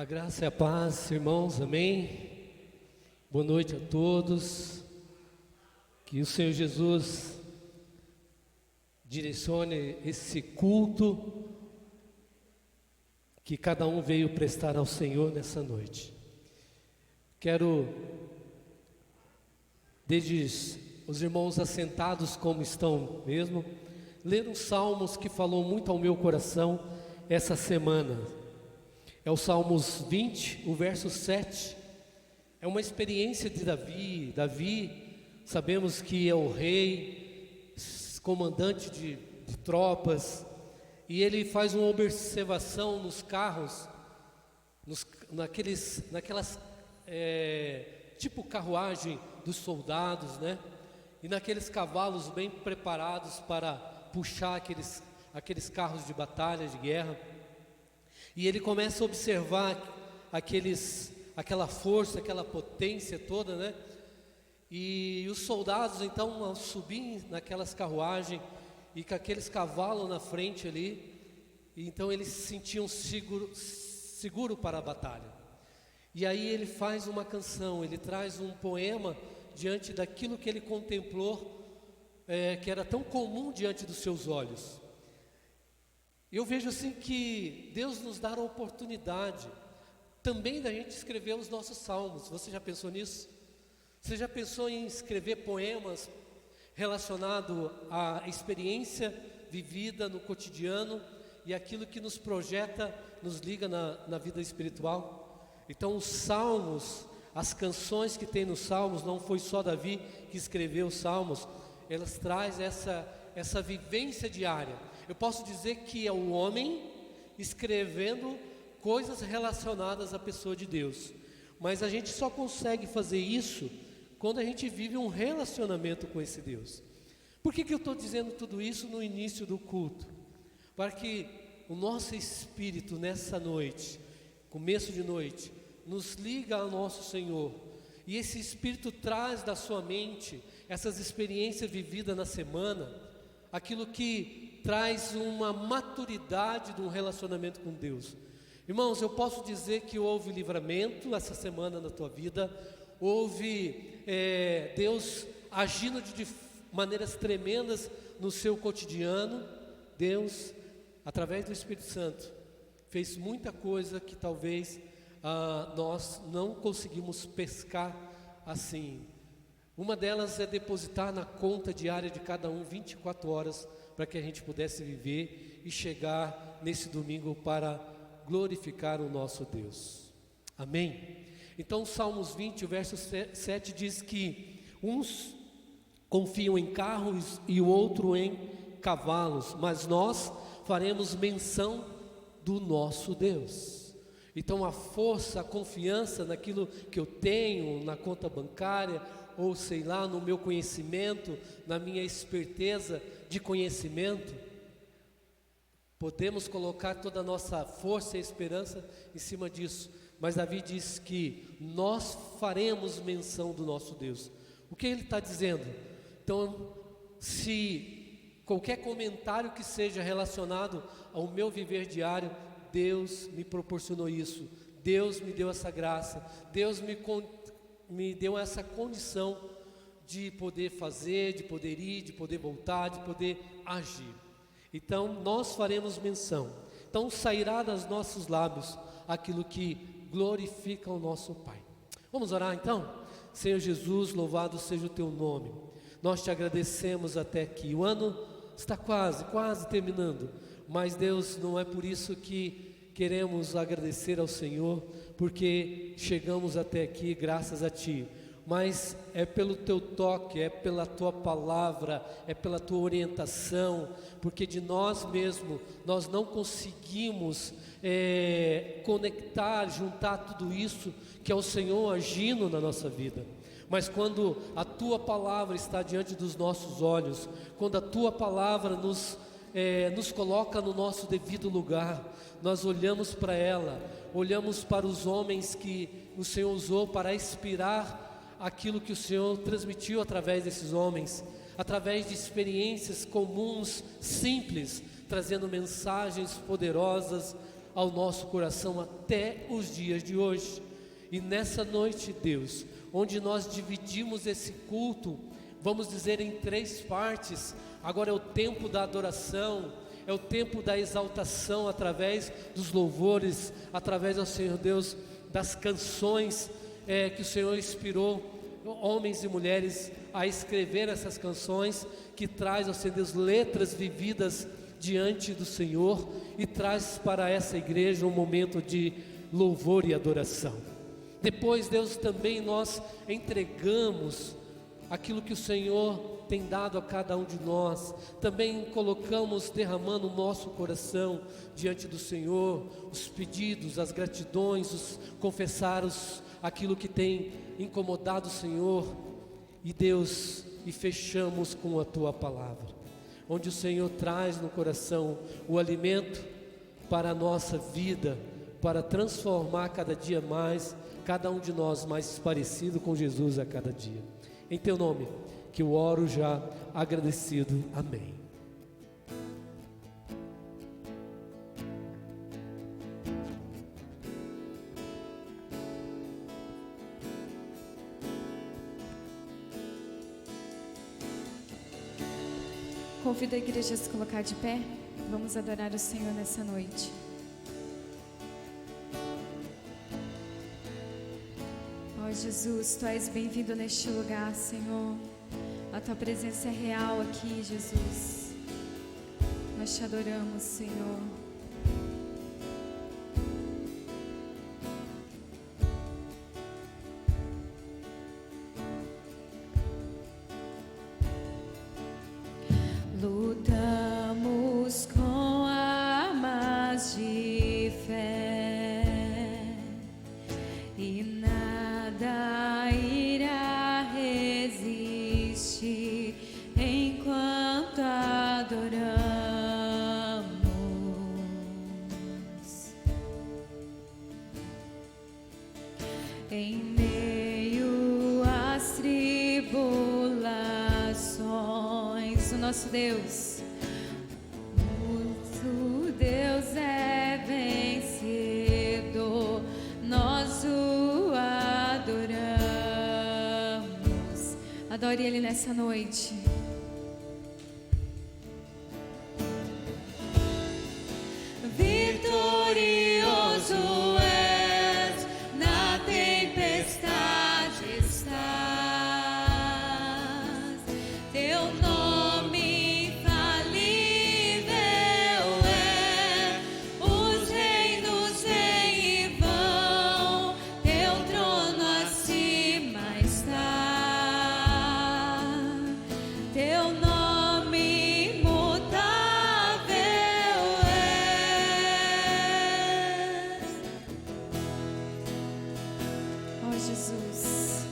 A graça e a paz, irmãos, amém? Boa noite a todos. Que o Senhor Jesus direcione esse culto que cada um veio prestar ao Senhor nessa noite. Quero, desde os irmãos assentados como estão mesmo, ler uns salmos que falou muito ao meu coração essa semana. É o Salmos 20, o verso 7. É uma experiência de Davi. Davi, sabemos que é o rei, comandante de tropas, e ele faz uma observação nos carros, naquelas tipo carruagem dos soldados, né? E naqueles cavalos bem preparados para puxar aqueles carros de batalha, de guerra. E ele começa a observar aquela força, aquela potência toda, né? E os soldados, então, ao subir naquelas carruagens e com aqueles cavalos na frente ali, então eles se sentiam seguro para a batalha. E aí ele faz uma canção, ele traz um poema diante daquilo que ele contemplou, que era tão comum diante dos seus olhos. Eu vejo assim que Deus nos dá a oportunidade também da gente escrever os nossos salmos. Você já pensou nisso? Você já pensou em escrever poemas relacionados à experiência vivida no cotidiano e aquilo que nos projeta, nos liga na vida espiritual? Então os salmos, as canções que tem nos salmos, não foi só Davi que escreveu os salmos, elas trazem essa vivência diária. Eu posso dizer que é o homem escrevendo coisas relacionadas à pessoa de Deus. Mas a gente só consegue fazer isso quando a gente vive um relacionamento com esse Deus. Por que eu estou dizendo tudo isso no início do culto? Para que o nosso espírito nessa noite, começo de noite, nos liga ao nosso Senhor. E esse espírito traz da sua mente essas experiências vividas na semana, aquilo que traz uma maturidade de um relacionamento com Deus. Irmãos, eu posso dizer que houve livramento essa semana na tua vida, houve Deus agindo de maneiras tremendas no seu cotidiano. Deus, através do Espírito Santo, fez muita coisa que talvez nós não conseguimos pescar assim. Uma delas é depositar na conta diária de cada um 24 horas para que a gente pudesse viver e chegar nesse domingo para glorificar o nosso Deus. Amém? Então, Salmos 20, o verso 7 diz que uns confiam em carros e o outro em cavalos, mas nós faremos menção do nosso Deus. Então, a força, a confiança naquilo que eu tenho, na conta bancária, ou sei lá, no meu conhecimento, na minha esperteza de conhecimento, podemos colocar toda a nossa força e esperança em cima disso. Mas Davi diz que nós faremos menção do nosso Deus. O que ele está dizendo? Então, se qualquer comentário que seja relacionado ao meu viver diário, Deus me proporcionou isso, Deus me deu essa graça, Deus me deu essa condição de poder fazer, de poder ir, de poder voltar, de poder agir. Então nós faremos menção. Então sairá dos nossos lábios aquilo que glorifica o nosso Pai. Vamos orar então? Senhor Jesus, louvado seja o teu nome. Nós te agradecemos até aqui. O ano está quase terminando. Mas Deus, não é por isso que queremos agradecer ao Senhor, porque chegamos até aqui graças a Ti, mas é pelo Teu toque, é pela Tua palavra, é pela Tua orientação, porque de nós mesmos, nós não conseguimos conectar, juntar tudo isso que é o Senhor agindo na nossa vida. Mas quando a Tua palavra está diante dos nossos olhos, quando a Tua palavra nos coloca no nosso devido lugar, nós olhamos para ela, olhamos para os homens que o Senhor usou para inspirar aquilo que o Senhor transmitiu através desses homens, através de experiências comuns, simples, trazendo mensagens poderosas ao nosso coração até os dias de hoje. E nessa noite, Deus, onde nós dividimos esse culto, vamos dizer em 3 partes. Agora é o tempo da adoração, é o tempo da exaltação através dos louvores, através, ó Senhor Deus, das canções que o Senhor inspirou homens e mulheres a escrever essas canções, que traz, ó Senhor Deus, letras vividas diante do Senhor, e traz para essa igreja um momento de louvor e adoração. Depois, Deus, também nós entregamos aquilo que o Senhor tem dado a cada um de nós, também colocamos, derramando o nosso coração diante do Senhor, os pedidos, as gratidões, confessar aquilo que tem incomodado o Senhor, e Deus, e fechamos com a Tua palavra, onde o Senhor traz no coração o alimento para a nossa vida, para transformar cada dia mais, cada um de nós mais parecido com Jesus a cada dia. Em Teu nome, que eu oro já agradecido. Amém. Convido a igreja a se colocar de pé. Vamos adorar o Senhor nessa noite. Ó Jesus, Tu és bem-vindo neste lugar, Senhor. A Tua presença é real aqui, Jesus. Nós Te adoramos, Senhor. Lutamos com armas de fé e nada irá resistir enquanto adoramos. Em meio às tribulações, o nosso Deus, o Deus é vencedor, nós o adoramos. Adore Ele nessa noite. Vitorioso és, na tempestade estás, Teu nome infalível é, os reinos vêm e vão, Teu trono acima está, Teu nome imutável és. Ó Jesus,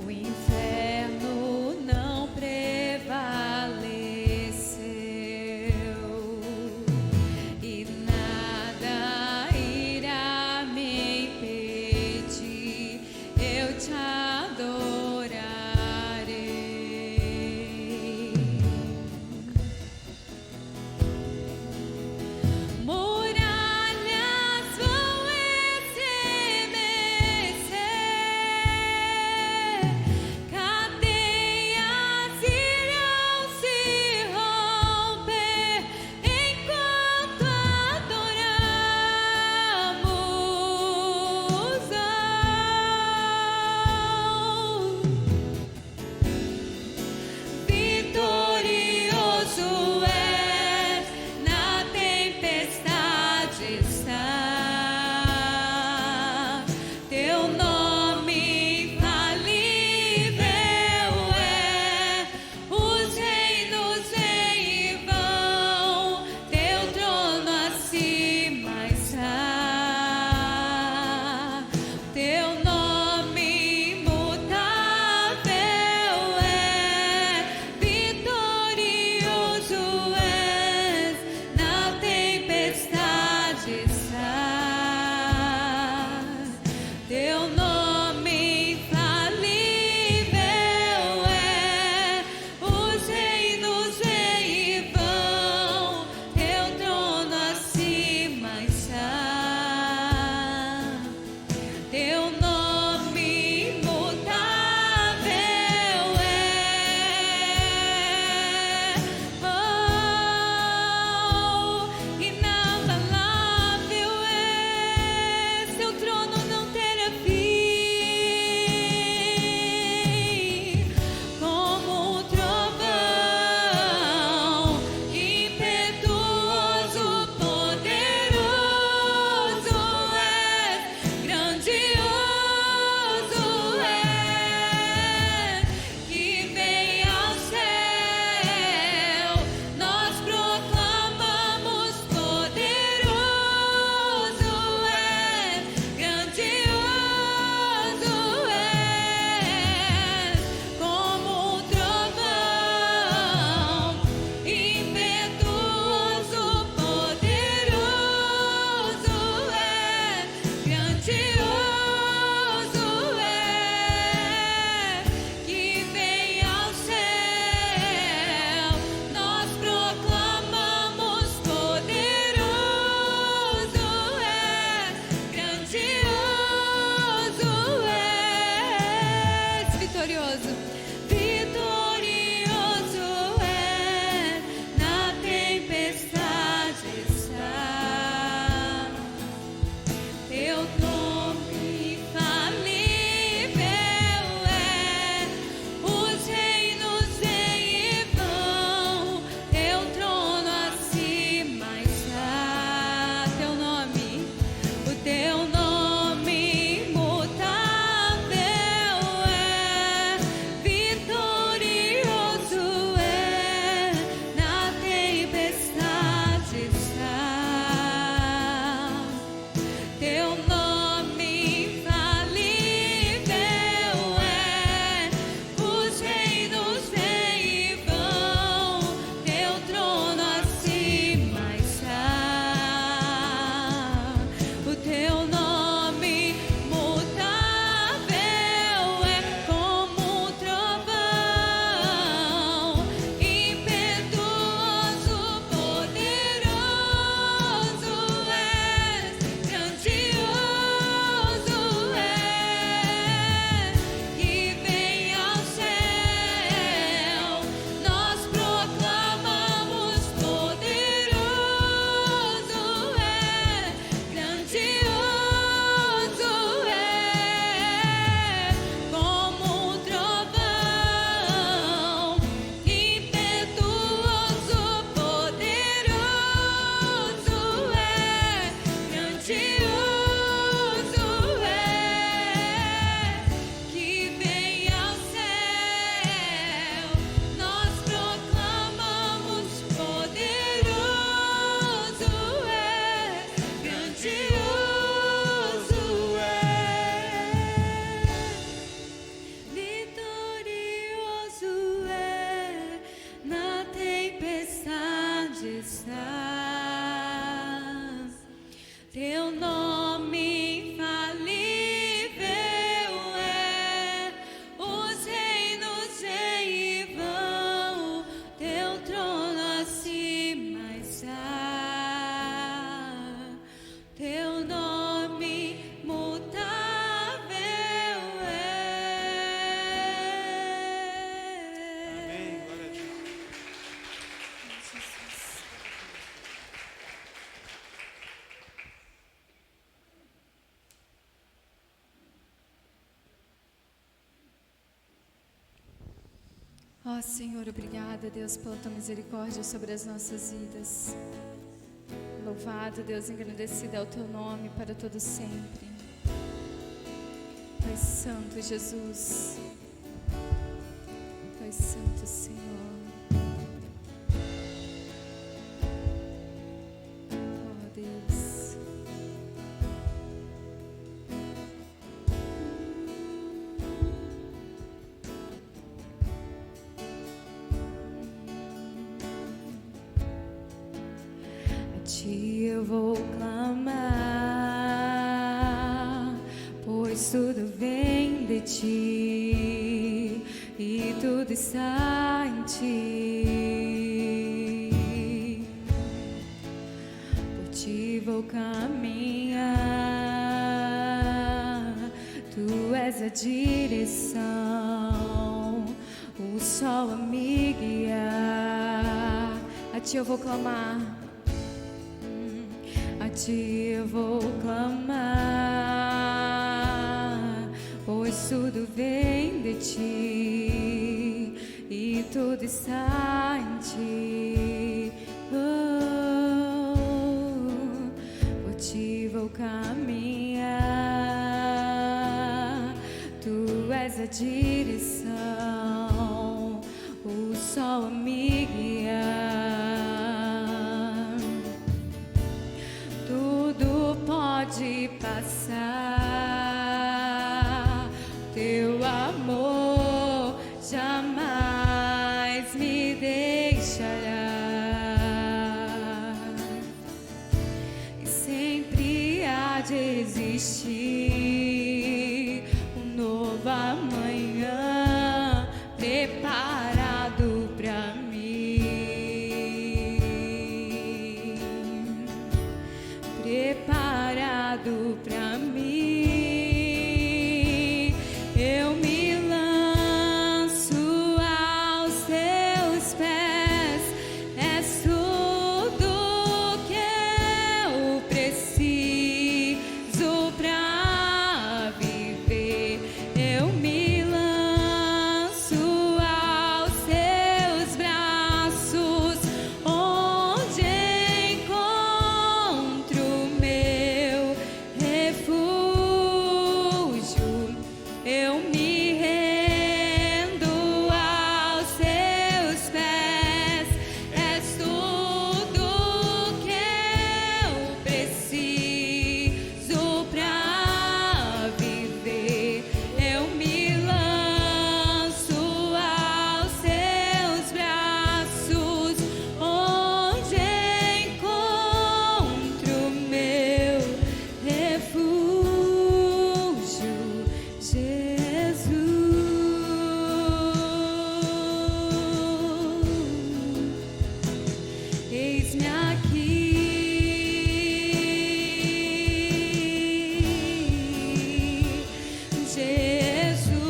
o inferno não prevaleceu e nada irá me impedir, eu Te adorarei. Muralhas vão estremecer, cadeias irão se romper enquanto adoramos ao Ó Senhor, obrigada, Deus, pela tua misericórdia sobre as nossas vidas. Louvado, Deus, engrandecido é o teu nome para todo sempre. Tu és santo, Jesus. Tu és santo, Senhor. Oh, Deus. A ti eu vou clamar, pois tudo vem de ti e tudo está em ti. Por ti vou caminhar, tu és a direção, o sol a me guiar. A ti eu vou clamar, a ti eu vou clamar, pois tudo vem de ti e tudo está em ti. Por ti vou caminhar, tu és a direção, o sol a me guiar. Tudo pode passar, teu amor jamais me deixará, e sempre há de existir um novo amanhã preparado pra mim, preparado pra mim. Eu me lanço aos teus pés, és tudo que eu preciso pra viver. Eu me lanço aos teus braços, onde encontro meu refúgio. Eu me rendo aos teus pés, és tudo que eu preciso pra viver. Eu me lanço aos teus braços, onde encontro meu refúgio, Jesus. Eis-me aqui, Jesus.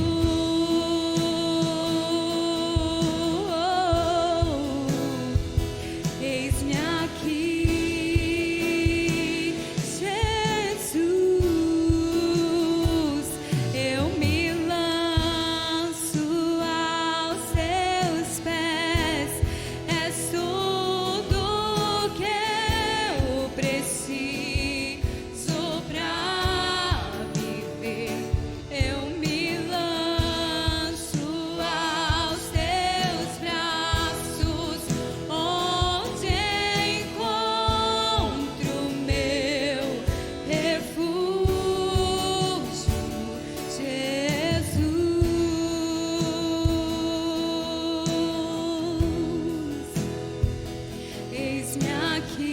Eis-me aqui, Jesus. Eu me lanço aos teus pés, és tudo que eu preciso pra viver. Eu me lanço aos teus braços, onde encontro meu refúgio, Jesus. Eis-me aqui,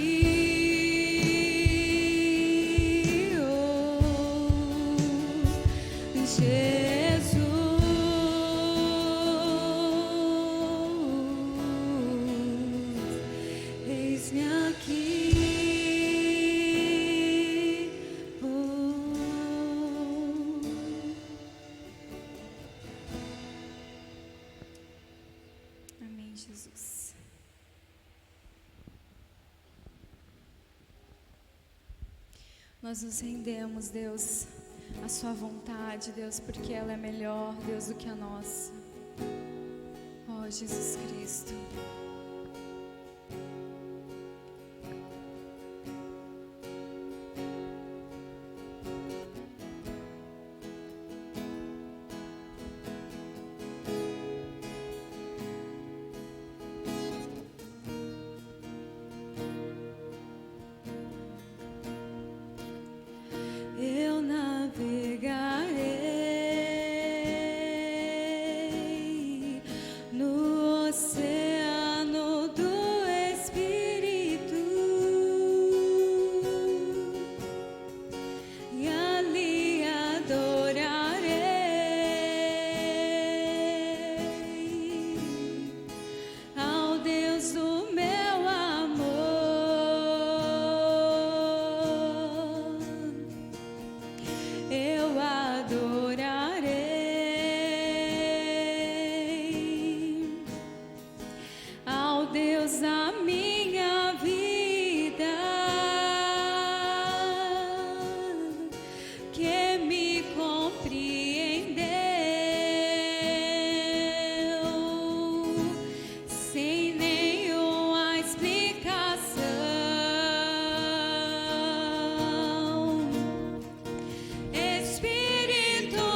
oh, Jesus. Eis-me aqui, oh. Amém, Jesus. Nós nos rendemos, Deus, à sua vontade, Deus, porque ela é melhor, Deus, do que a nossa. Ó Senhor Jesus Cristo. Eu navegarei no oceano do Espírito e ali adorarei ao Deus do meu amor. Eu adorarei ao Deus da minha vida, que me compreendeu sem nenhuma explicação. Espírito,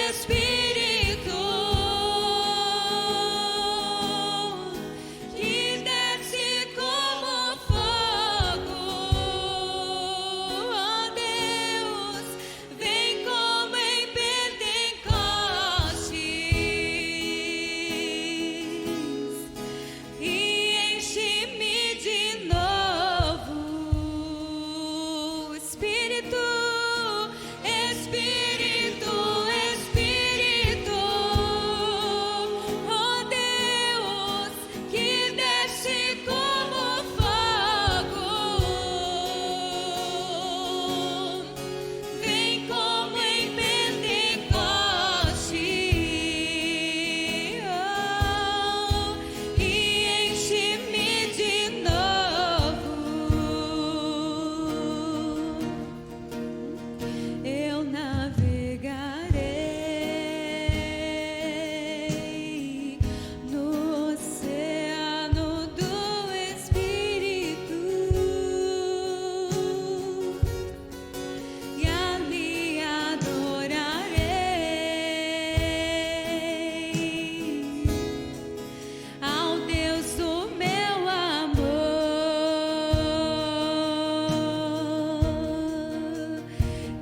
Espírito, que desce como fogo, ó Deus, vem como em Pentecostes e enche-me de novo. Espírito, Espírito, Espírito, ó Deus, que desce como fogo, vem como em Pentecostes e enche-me de novo. Eu navegarei no oceano do Espírito e ali adorarei ao Deus do meu amor.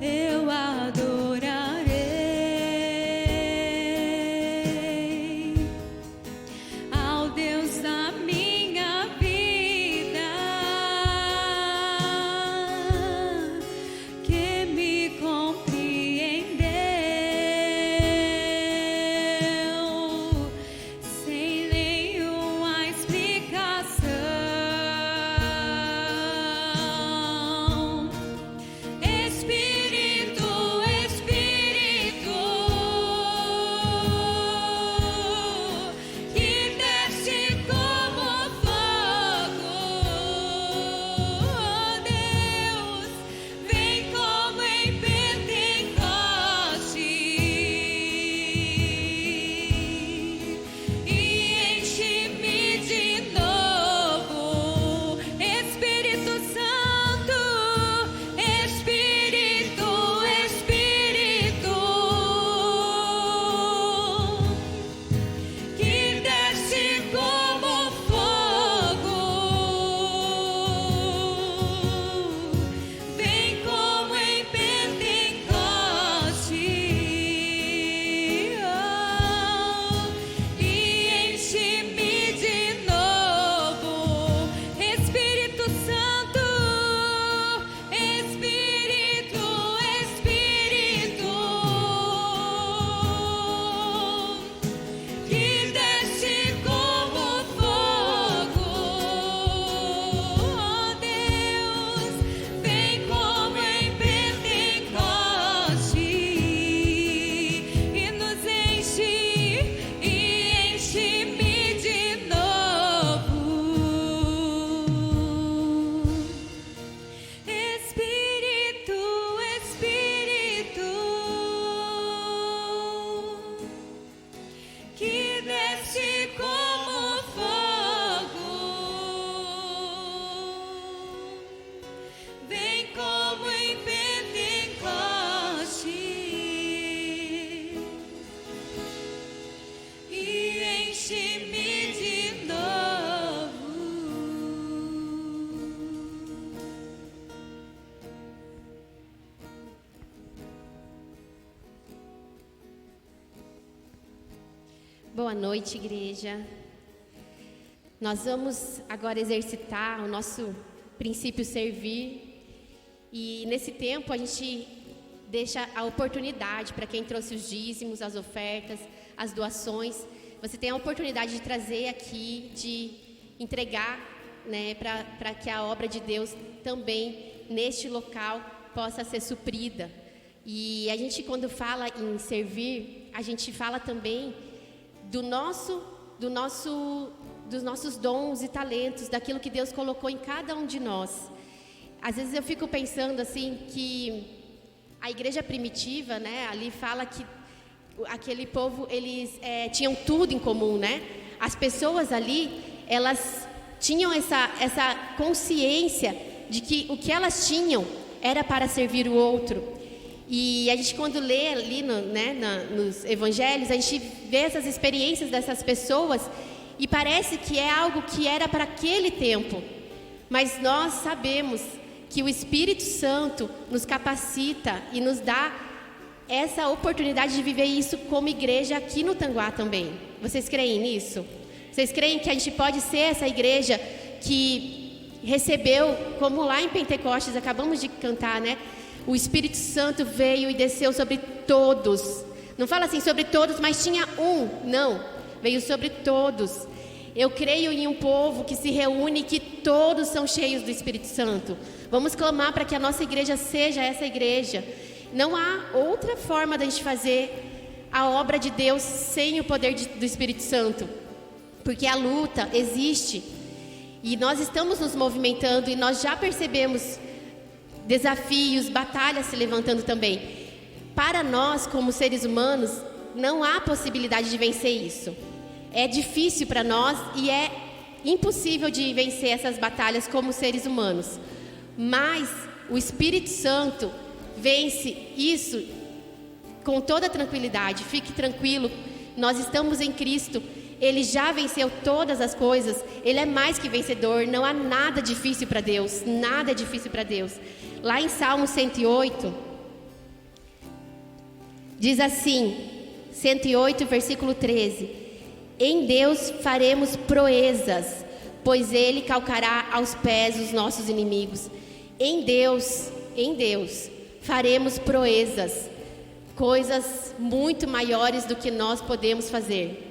Eu adorarei ao Deus da minha vida, que me compreendeu sem nenhuma explicação. Espírito, Espírito, que desce como fogo, ó Deus, vem como em Pentecostes e enche-me de novo. Espírito Santo, Espírito, Espírito, que desce como fogo, vem como em Pentecostes e enche-me de novo. Espírito Santo, Espírito, Espírito, que desce como fogo, ó Deus, vem como em Pentecostes e nos enche-me de novo. Espírito, Espírito, que desce como Boa noite, igreja. Nós vamos agora exercitar o nosso princípio servir. E nesse tempo a gente deixa a oportunidade para quem trouxe os dízimos, as ofertas, as doações. Você tem a oportunidade de trazer aqui, de entregar, né, para que a obra de Deus também neste local possa ser suprida. E a gente, quando fala em servir, a gente fala também dos nossos dons e talentos, daquilo que Deus colocou em cada um de nós. Às vezes eu fico pensando assim que a igreja primitiva, né, ali fala que aquele povo, eles tinham tudo em comum, né? As pessoas ali, elas tinham essa consciência de que o que elas tinham era para servir o outro. E a gente, quando lê ali nos evangelhos, a gente vê essas experiências dessas pessoas e parece que é algo que era para aquele tempo. Mas nós sabemos que o Espírito Santo nos capacita e nos dá essa oportunidade de viver isso como igreja aqui no Tanguá também. Vocês creem nisso? Vocês creem que a gente pode ser essa igreja que recebeu, como lá em Pentecostes, acabamos de cantar, né? O Espírito Santo veio e desceu sobre todos. Não fala assim sobre todos, mas tinha um. Não, veio sobre todos. Eu creio em um povo que se reúne, que todos são cheios do Espírito Santo. Vamos clamar para que a nossa igreja seja essa igreja. Não há outra forma da gente fazer a obra de Deus sem o poder do Espírito Santo. Porque a luta existe. E nós estamos nos movimentando e nós já percebemos desafios, batalhas se levantando também. Para nós, como seres humanos, não há possibilidade de vencer isso. É difícil para nós e é impossível de vencer essas batalhas como seres humanos. Mas o Espírito Santo vence isso com toda tranquilidade. Fique tranquilo, nós estamos em Cristo. Ele já venceu todas as coisas. Ele é mais que vencedor. Não há nada difícil para Deus. Nada é difícil para Deus. Lá em Salmo 108, diz assim, 108, versículo 13: em Deus faremos proezas, pois Ele calcará aos pés os nossos inimigos. Em Deus faremos proezas, coisas muito maiores do que nós podemos fazer.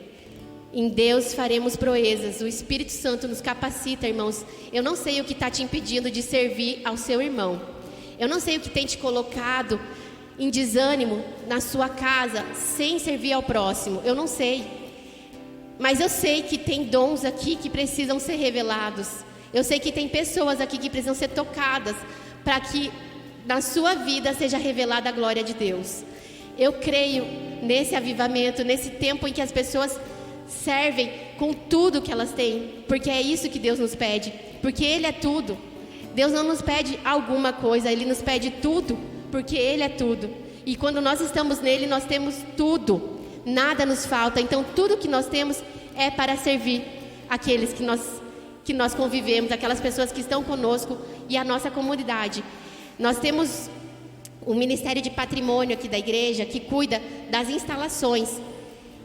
Em Deus faremos proezas. O Espírito Santo nos capacita, irmãos. Eu não sei o que está te impedindo de servir ao seu irmão. Eu não sei o que tem te colocado em desânimo na sua casa, sem servir ao próximo. Eu não sei. Mas eu sei que tem dons aqui que precisam ser revelados. Eu sei que tem pessoas aqui que precisam ser tocadas para que na sua vida seja revelada a glória de Deus. Eu creio nesse avivamento, nesse tempo em que as pessoas servem com tudo que elas têm, porque é isso que Deus nos pede, porque Ele é tudo. Deus não nos pede alguma coisa, Ele nos pede tudo, porque Ele é tudo. E quando nós estamos nele, nós temos tudo, nada nos falta. Então tudo que nós temos é para servir aqueles que nós convivemos, aquelas pessoas que estão conosco e a nossa comunidade. Nós temos o Ministério de Patrimônio aqui da igreja, que cuida das instalações.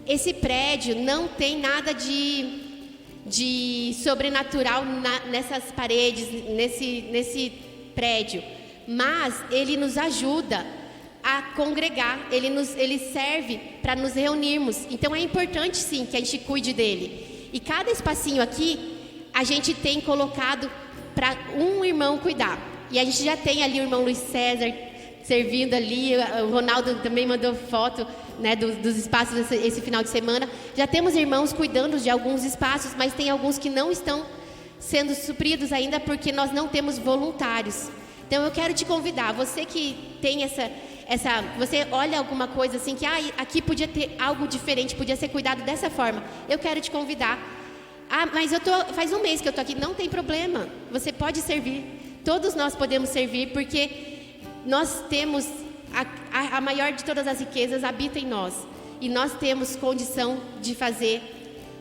Esse prédio não tem nada de sobrenatural nessas paredes, nesse prédio, mas ele nos ajuda a congregar, ele serve para nos reunirmos. Então é importante sim que a gente cuide dele. E cada espacinho aqui a gente tem colocado para um irmão cuidar. E a gente já tem ali o irmão Luiz César servindo ali, o Ronaldo também mandou foto, né, dos espaços esse final de semana. Já temos irmãos cuidando de alguns espaços, mas tem alguns que não estão sendo supridos ainda porque nós não temos voluntários. Então eu quero te convidar, você que tem você olha alguma coisa assim que aqui podia ter algo diferente, podia ser cuidado dessa forma. Eu quero te convidar. Mas faz um mês que eu estou aqui, não tem problema. Você pode servir. Todos nós podemos servir porque nós temos a maior de todas as riquezas habita em nós. E nós temos condição de fazer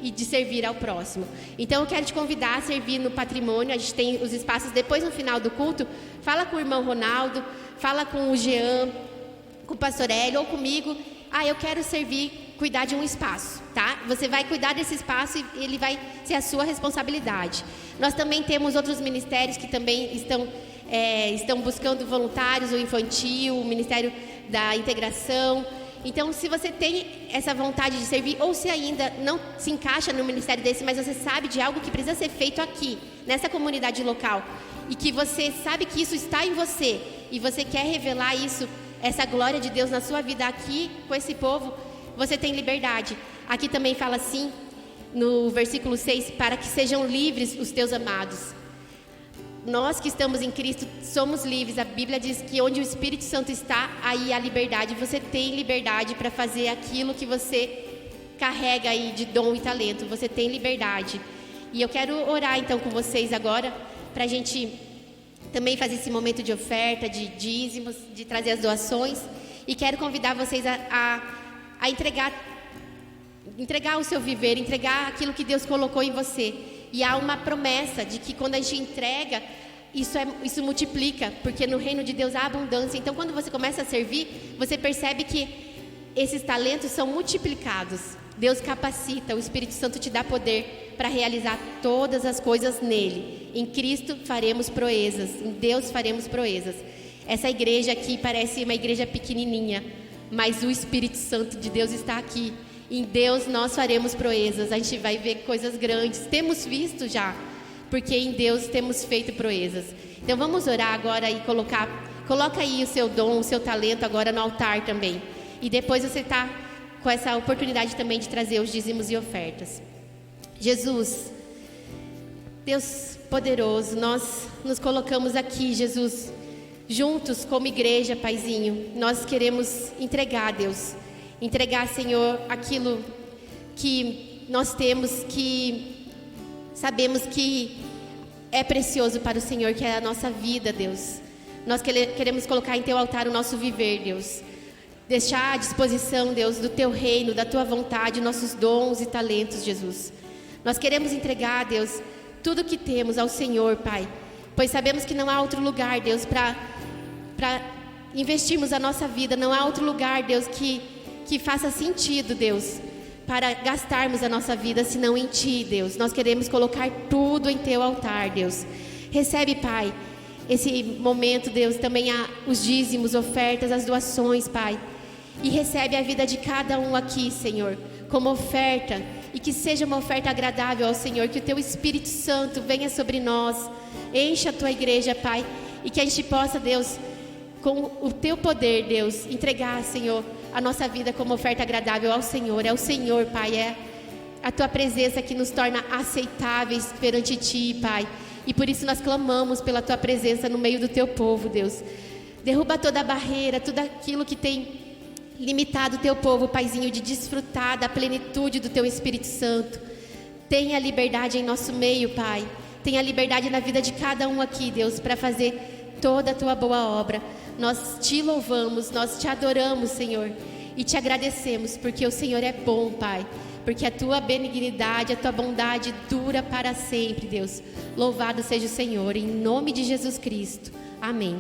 e de servir ao próximo. Então eu quero te convidar a servir no patrimônio. A gente tem os espaços depois no final do culto. Fala com o irmão Ronaldo, fala com o Jean, com o pastor Hélio ou comigo. Eu quero servir cuidar de um espaço, tá? Você vai cuidar desse espaço e ele vai ser a sua responsabilidade. Nós também temos outros ministérios que também estão buscando voluntários, o infantil, o Ministério da Integração. Então, se você tem essa vontade de servir, ou se ainda não se encaixa no ministério desse, mas você sabe de algo que precisa ser feito aqui, nessa comunidade local, e que você sabe que isso está em você, e você quer revelar isso, essa glória de Deus na sua vida aqui, com esse povo, você tem liberdade. Aqui também fala assim, no versículo 6, para que sejam livres os teus amados. Nós que estamos em Cristo somos livres. A Bíblia diz que onde o Espírito Santo está, aí há liberdade. Você tem liberdade para fazer aquilo que você carrega aí de dom e talento. Você tem liberdade. E eu quero orar então com vocês agora, para a gente também fazer esse momento de oferta, de dízimos, de trazer as doações. E quero convidar vocês a entregar o seu viver, entregar aquilo que Deus colocou em você. E há uma promessa de que quando a gente entrega, isso multiplica, porque no reino de Deus há abundância. Então, quando você começa a servir, você percebe que esses talentos são multiplicados. Deus capacita, o Espírito Santo te dá poder para realizar todas as coisas nele. Em Cristo faremos proezas, em Deus faremos proezas. Essa igreja aqui parece uma igreja pequenininha, mas o Espírito Santo de Deus está aqui. Em Deus nós faremos proezas, a gente vai ver coisas grandes, temos visto já, porque em Deus temos feito proezas. Então vamos orar agora e coloca aí o seu dom, o seu talento agora no altar também. E depois você está com essa oportunidade também de trazer os dízimos e ofertas. Jesus, Deus poderoso, nós nos colocamos aqui, Jesus, juntos como igreja, Paizinho. Nós queremos entregar, Deus, entregar, Senhor, aquilo que nós temos, que sabemos que é precioso para o Senhor, que é a nossa vida, Deus. Nós queremos colocar em Teu altar o nosso viver, Deus. Deixar à disposição, Deus, do Teu reino, da Tua vontade, nossos dons e talentos, Jesus. Nós queremos entregar, Deus, tudo que temos ao Senhor, Pai, pois sabemos que não há outro lugar, Deus, para investirmos a nossa vida. Não há outro lugar, Deus, que faça sentido, Deus, para gastarmos a nossa vida, senão em Ti, Deus. Nós queremos colocar tudo em Teu altar, Deus. Recebe, Pai, esse momento, Deus, também há os dízimos, ofertas, as doações, Pai. E recebe a vida de cada um aqui, Senhor, como oferta, e que seja uma oferta agradável ao Senhor, que o Teu Espírito Santo venha sobre nós, encha a Tua igreja, Pai, e que a gente possa, Deus, com o Teu poder, Deus, entregar, Senhor, a nossa vida como oferta agradável ao Senhor. É o Senhor, Pai, é a Tua presença que nos torna aceitáveis perante Ti, Pai. E por isso nós clamamos pela Tua presença no meio do Teu povo, Deus. Derruba toda a barreira, tudo aquilo que tem limitado o Teu povo, Paizinho, de desfrutar da plenitude do Teu Espírito Santo. Tenha liberdade em nosso meio, Pai. Tenha liberdade na vida de cada um aqui, Deus, para fazer toda a Tua boa obra. Nós Te louvamos, nós Te adoramos, Senhor, e Te agradecemos, porque o Senhor é bom, Pai, porque a Tua benignidade, a Tua bondade dura para sempre, Deus. Louvado seja o Senhor, em nome de Jesus Cristo. Amém.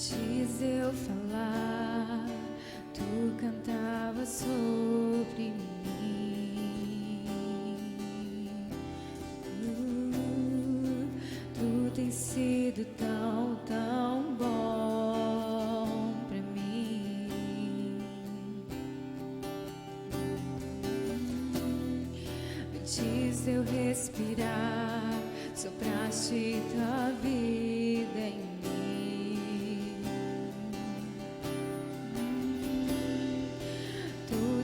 Antes eu falar, Tu cantava sobre mim. Tu tens sido tão, tão bom pra mim. Antes eu respirar, sopraste Tua vida em mim.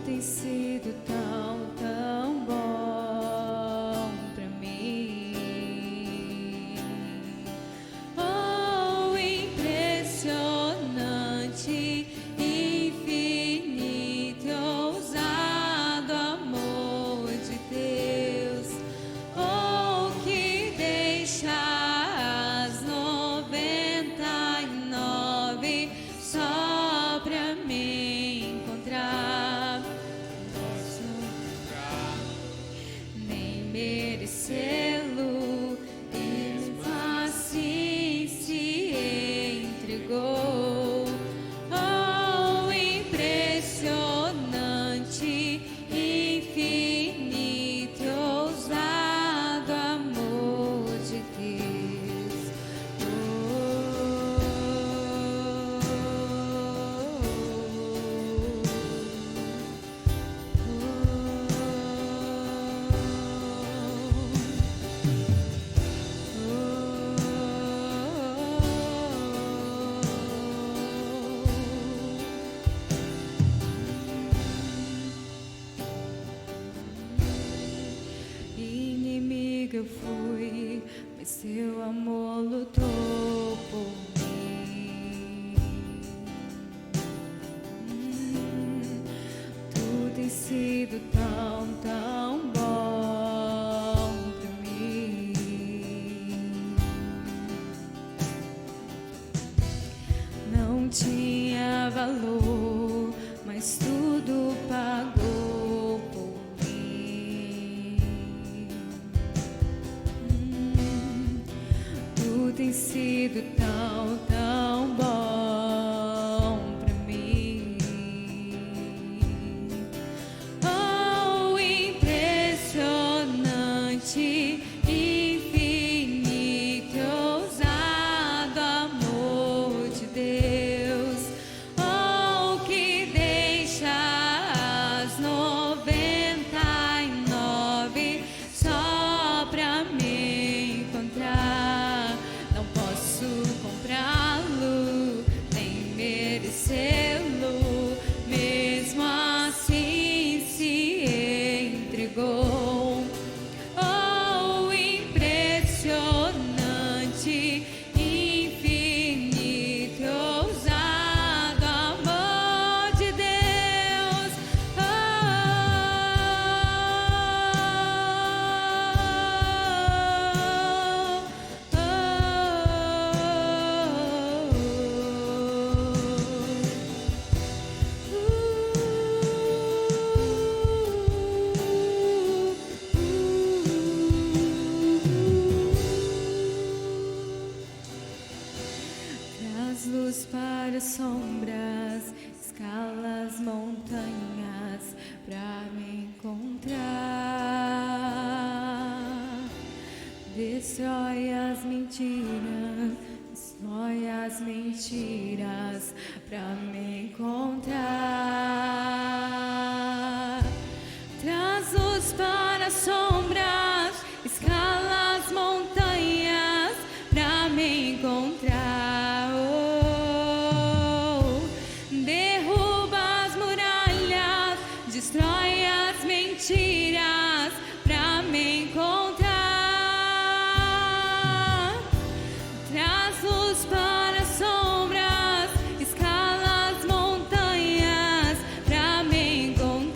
Tem sido tão, tão bom pra mim. Oh, impressionante, infinito e ousado amor de Deus. Oh, que deixa as 99 só eu fui, mas seu amor lutou por mim. Tu tem sido tão, tão bom pra mim. Não tinha valor, mas tudo pagou por mim. Tu tem sido tão, tão bom pra mim. Oh, impressionante, infinito, ousado amor de Deus. Oh, que deixa as 99 só pra me encontrar. Não posso comprá-lo, nem merecê-lo. Mesmo assim se entregou. Oh, impressionante, infinito, ousado amor de Deus. Traz luz para as sombras, escala as montanhas pra me encontrar. Destrói as mentiras pra me encontrar. Traz luz para as sombras, escala as montanhas pra me encontrar. Oh, derruba as muralhas, destrói as mentiras pra me encontrar. Traz luz para as sombras, escala as montanhas pra me encontrar.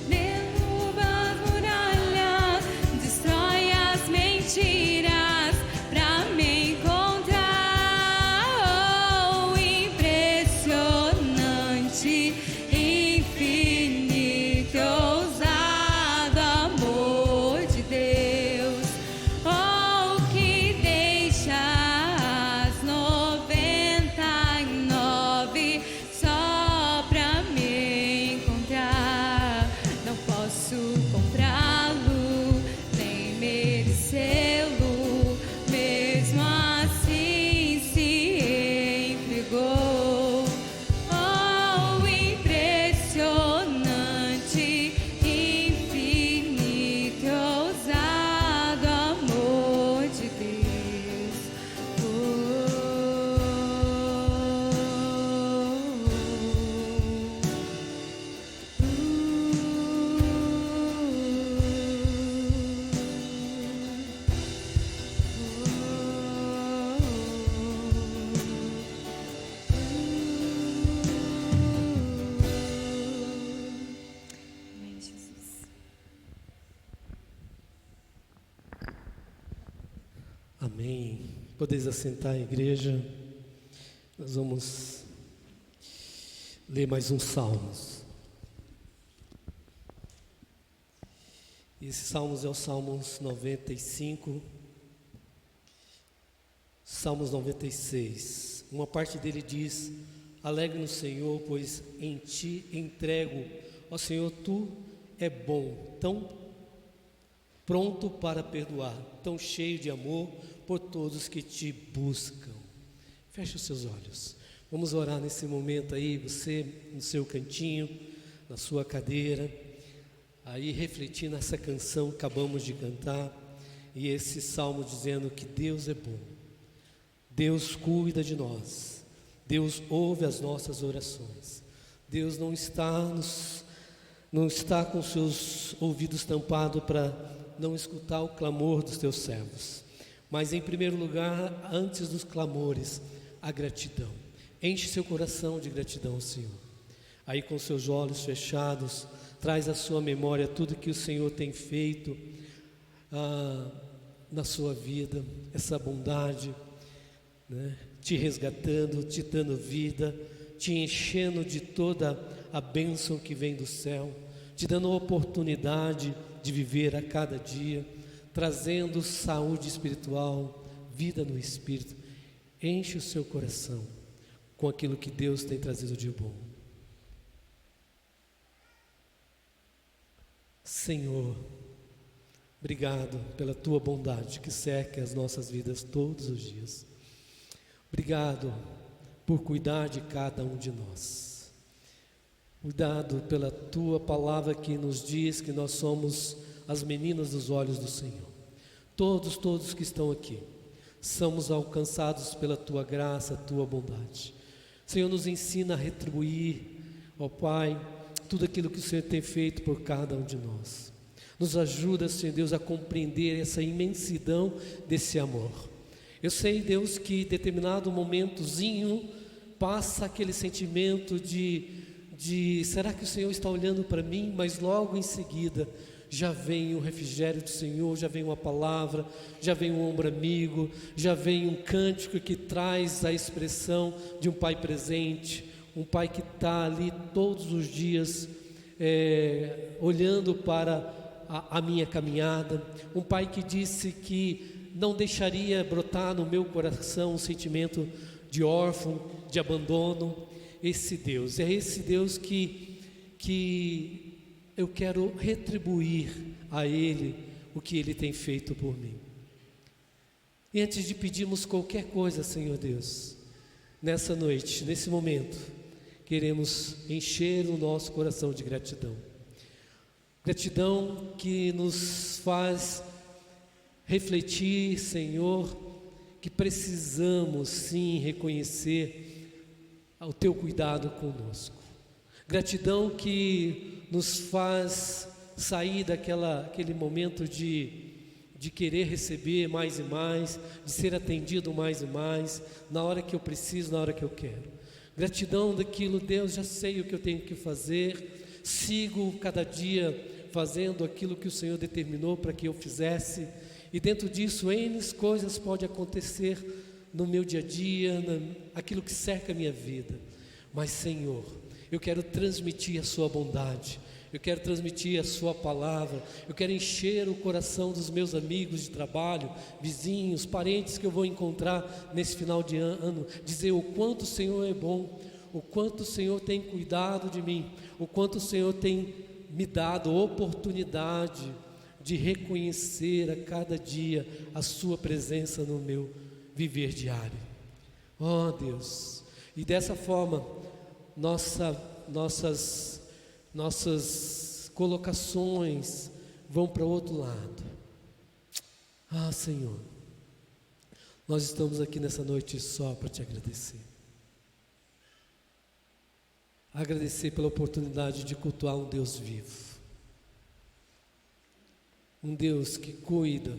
Derruba as muralhas, destrói as mentiras pra me encontrar. Oh, impressionante, infinito, ousado amor de Deus. Oh, que deixa as 99 só pra me encontrar. Não posso comprá-lo, nem merecê-lo. Mesmo assim se entregou. Oh, impressionante, infinito, ousado amor de Deus. Amém, Jesus. Amém. Podeis assentar, igreja. Nós vamos ler mais um Salmos. Esse Salmos é o Salmos 95, Salmos 96. Uma parte dele diz: alegre no Senhor, pois em ti entrego. Ó Senhor, tu é bom, tão pronto para perdoar, tão cheio de amor por todos que te buscam. Feche os seus olhos. Vamos orar nesse momento aí, você no seu cantinho, na sua cadeira, aí refletindo nessa canção que acabamos de cantar, e esse salmo dizendo que Deus é bom, Deus cuida de nós, Deus ouve as nossas orações, Deus não está não está com seus ouvidos tampados para não escutar o clamor dos teus servos. Mas em primeiro lugar, antes dos clamores, a gratidão. Enche seu coração de gratidão ao Senhor. Aí com seus olhos fechados, traz à sua memória tudo que o Senhor tem feito na sua vida, essa bondade, né? Te resgatando, te dando vida, te enchendo de toda a bênção que vem do céu, te dando a oportunidade de viver a cada dia, trazendo saúde espiritual, vida no Espírito. Enche o seu coração com aquilo que Deus tem trazido de bom. Senhor, obrigado pela tua bondade que cerca as nossas vidas todos os dias. Obrigado por cuidar de cada um de nós. Cuidado pela tua palavra que nos diz que nós somos as meninas dos olhos do Senhor. Todos que estão aqui, somos alcançados pela tua graça, tua bondade. Senhor, nos ensina a retribuir, ó Pai, tudo aquilo que o Senhor tem feito por cada um de nós. Nos ajuda, Senhor Deus, a compreender essa imensidão desse amor. Eu sei, Deus, que em determinado momentozinho passa aquele sentimento de será que o Senhor está olhando para mim? Mas logo em seguida já vem o refrigério do Senhor, já vem uma palavra, já vem um ombro amigo, já vem um cântico que traz a expressão de um pai presente, um pai que está ali todos os dias olhando para a minha caminhada, um pai que disse que não deixaria brotar no meu coração um sentimento de órfão, de abandono. Esse Deus, é esse Deus que eu quero retribuir a Ele o que Ele tem feito por mim. E antes de pedirmos qualquer coisa, Senhor Deus, nessa noite, nesse momento, queremos encher o nosso coração de gratidão. Gratidão que nos faz refletir, Senhor, que precisamos sim reconhecer o teu cuidado conosco. Gratidão que nos faz sair daquele momento de querer receber mais e mais, de ser atendido mais e mais, na hora que eu preciso, na hora que eu quero. Gratidão daquilo, Deus, já sei o que eu tenho que fazer, sigo cada dia fazendo aquilo que o Senhor determinou para que eu fizesse, e dentro disso, N coisas podem acontecer no meu dia a dia, aquilo que cerca a minha vida. Mas, Senhor, eu quero transmitir a sua bondade, eu quero transmitir a sua palavra, eu quero encher o coração dos meus amigos de trabalho, vizinhos, parentes que eu vou encontrar nesse final de ano, dizer o quanto o Senhor é bom, o quanto o Senhor tem cuidado de mim, o quanto o Senhor tem me dado oportunidade de reconhecer a cada dia a sua presença no meu viver diário. Oh Deus, e dessa forma nossas colocações vão para o outro lado. Ah, Senhor, nós estamos aqui nessa noite só para te agradecer. Agradecer pela oportunidade de cultuar um Deus vivo, um Deus que cuida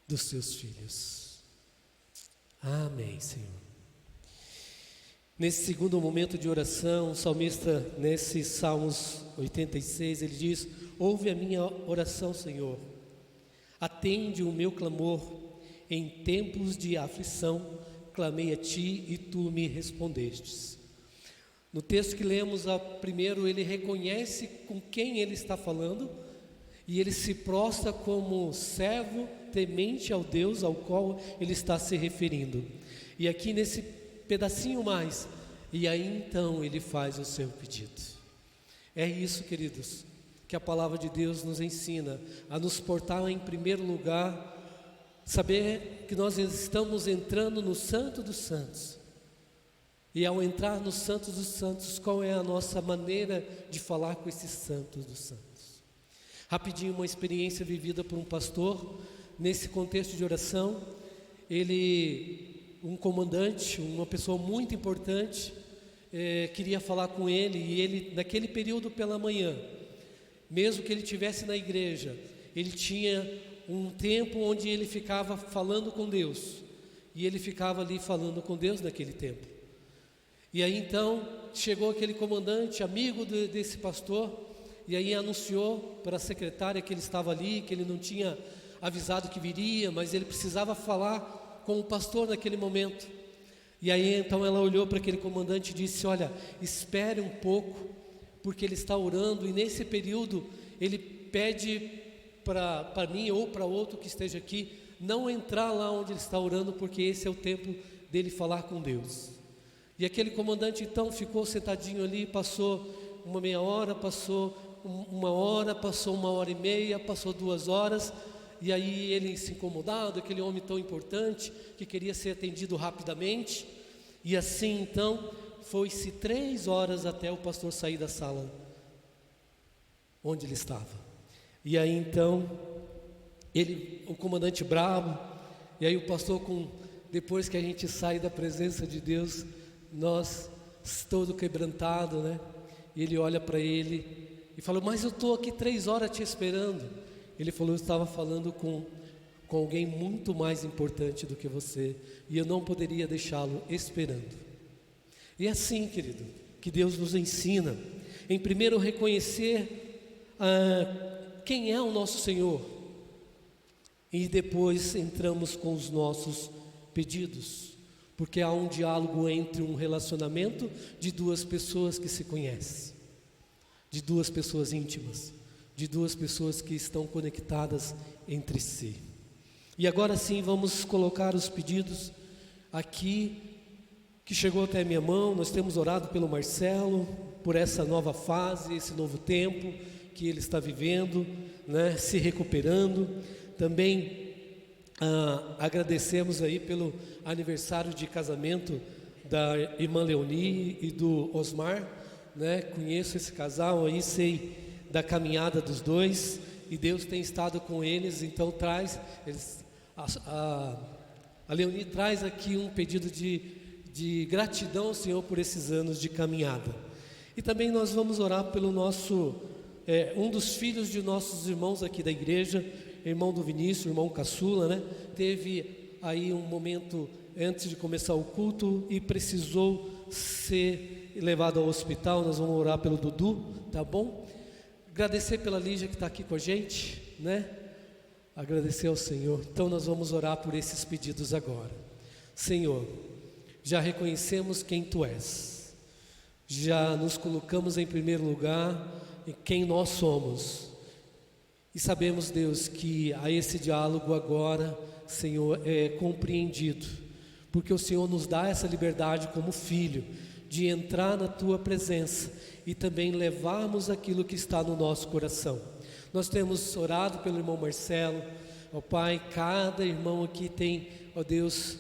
dos seus filhos. Amém, Senhor. Nesse segundo momento de oração, o salmista, nesse Salmos 86, ele diz: ouve a minha oração, Senhor, atende o meu clamor, em tempos de aflição, clamei a Ti e Tu me respondestes. No texto que lemos primeiro, ele reconhece com quem ele está falando, e ele se prostra como servo temente ao Deus ao qual ele está se referindo. E aqui nesse pedacinho mais, e aí então ele faz o seu pedido. É isso, queridos, que a palavra de Deus nos ensina, a nos portar em primeiro lugar, saber que nós estamos entrando no Santo dos Santos. E ao entrar no Santo dos Santos, qual é a nossa maneira de falar com esses Santos dos Santos? Rapidinho, uma experiência vivida por um pastor, nesse contexto de oração. Um comandante, uma pessoa muito importante, queria falar com ele, e ele, naquele período pela manhã, mesmo que ele estivesse na igreja, ele tinha um tempo onde ele ficava falando com Deus, e ele ficava ali falando com Deus naquele tempo. E aí então chegou aquele comandante, amigo desse pastor, e aí anunciou para a secretária que ele estava ali, que ele não tinha avisado que viria, mas ele precisava falar com o pastor naquele momento. E aí então ela olhou para aquele comandante e disse: olha, espere um pouco, porque ele está orando, e nesse período ele pede para mim ou para outro que esteja aqui, não entrar lá onde ele está orando, porque esse é o tempo dele falar com Deus. E aquele comandante então ficou sentadinho ali, passou uma meia hora, passou uma hora, passou 1h30, passou 2 horas, e aí ele se incomodado, aquele homem tão importante, que queria ser atendido rapidamente, e assim então, foi-se 3 horas até o pastor sair da sala onde ele estava. E aí então, o comandante bravo, e aí o pastor, depois que a gente sai da presença de Deus, nós todo quebrantado, né? E ele olha para ele e fala: mas eu estou aqui 3 horas te esperando. Ele falou: eu estava falando com alguém muito mais importante do que você, e eu não poderia deixá-lo esperando. E é assim, querido, que Deus nos ensina, em primeiro reconhecer quem é o nosso Senhor, e depois entramos com os nossos pedidos, porque há um diálogo entre um relacionamento de 2 pessoas que se conhecem, de 2 pessoas íntimas, de 2 pessoas que estão conectadas entre si. E agora sim, vamos colocar os pedidos aqui, que chegou até a minha mão. Nós temos orado pelo Marcelo, por essa nova fase, esse novo tempo que ele está vivendo, né, se recuperando. Também agradecemos aí pelo aniversário de casamento da irmã Leoni e do Osmar, né? Conheço esse casal aí, sei da caminhada dos dois, e Deus tem estado com eles. Então a Leoni traz aqui um pedido de gratidão ao Senhor por esses anos de caminhada. E também nós vamos orar pelo um dos filhos de nossos irmãos aqui da igreja, irmão do Vinícius, irmão caçula, né? Teve aí um momento antes de começar o culto e precisou ser levado ao hospital. Nós vamos orar pelo Dudu, tá bom? Agradecer pela Lígia que está aqui com a gente, né? Agradecer ao Senhor. Então nós vamos orar por esses pedidos agora. Senhor, já reconhecemos quem Tu és, já nos colocamos em primeiro lugar em quem nós somos, e sabemos, Deus, que a esse diálogo agora, Senhor, é compreendido, porque o Senhor nos dá essa liberdade como filho, de entrar na Tua presença e também levarmos aquilo que está no nosso coração. Nós temos orado pelo irmão Marcelo, ó Pai, cada irmão aqui tem, ó Deus,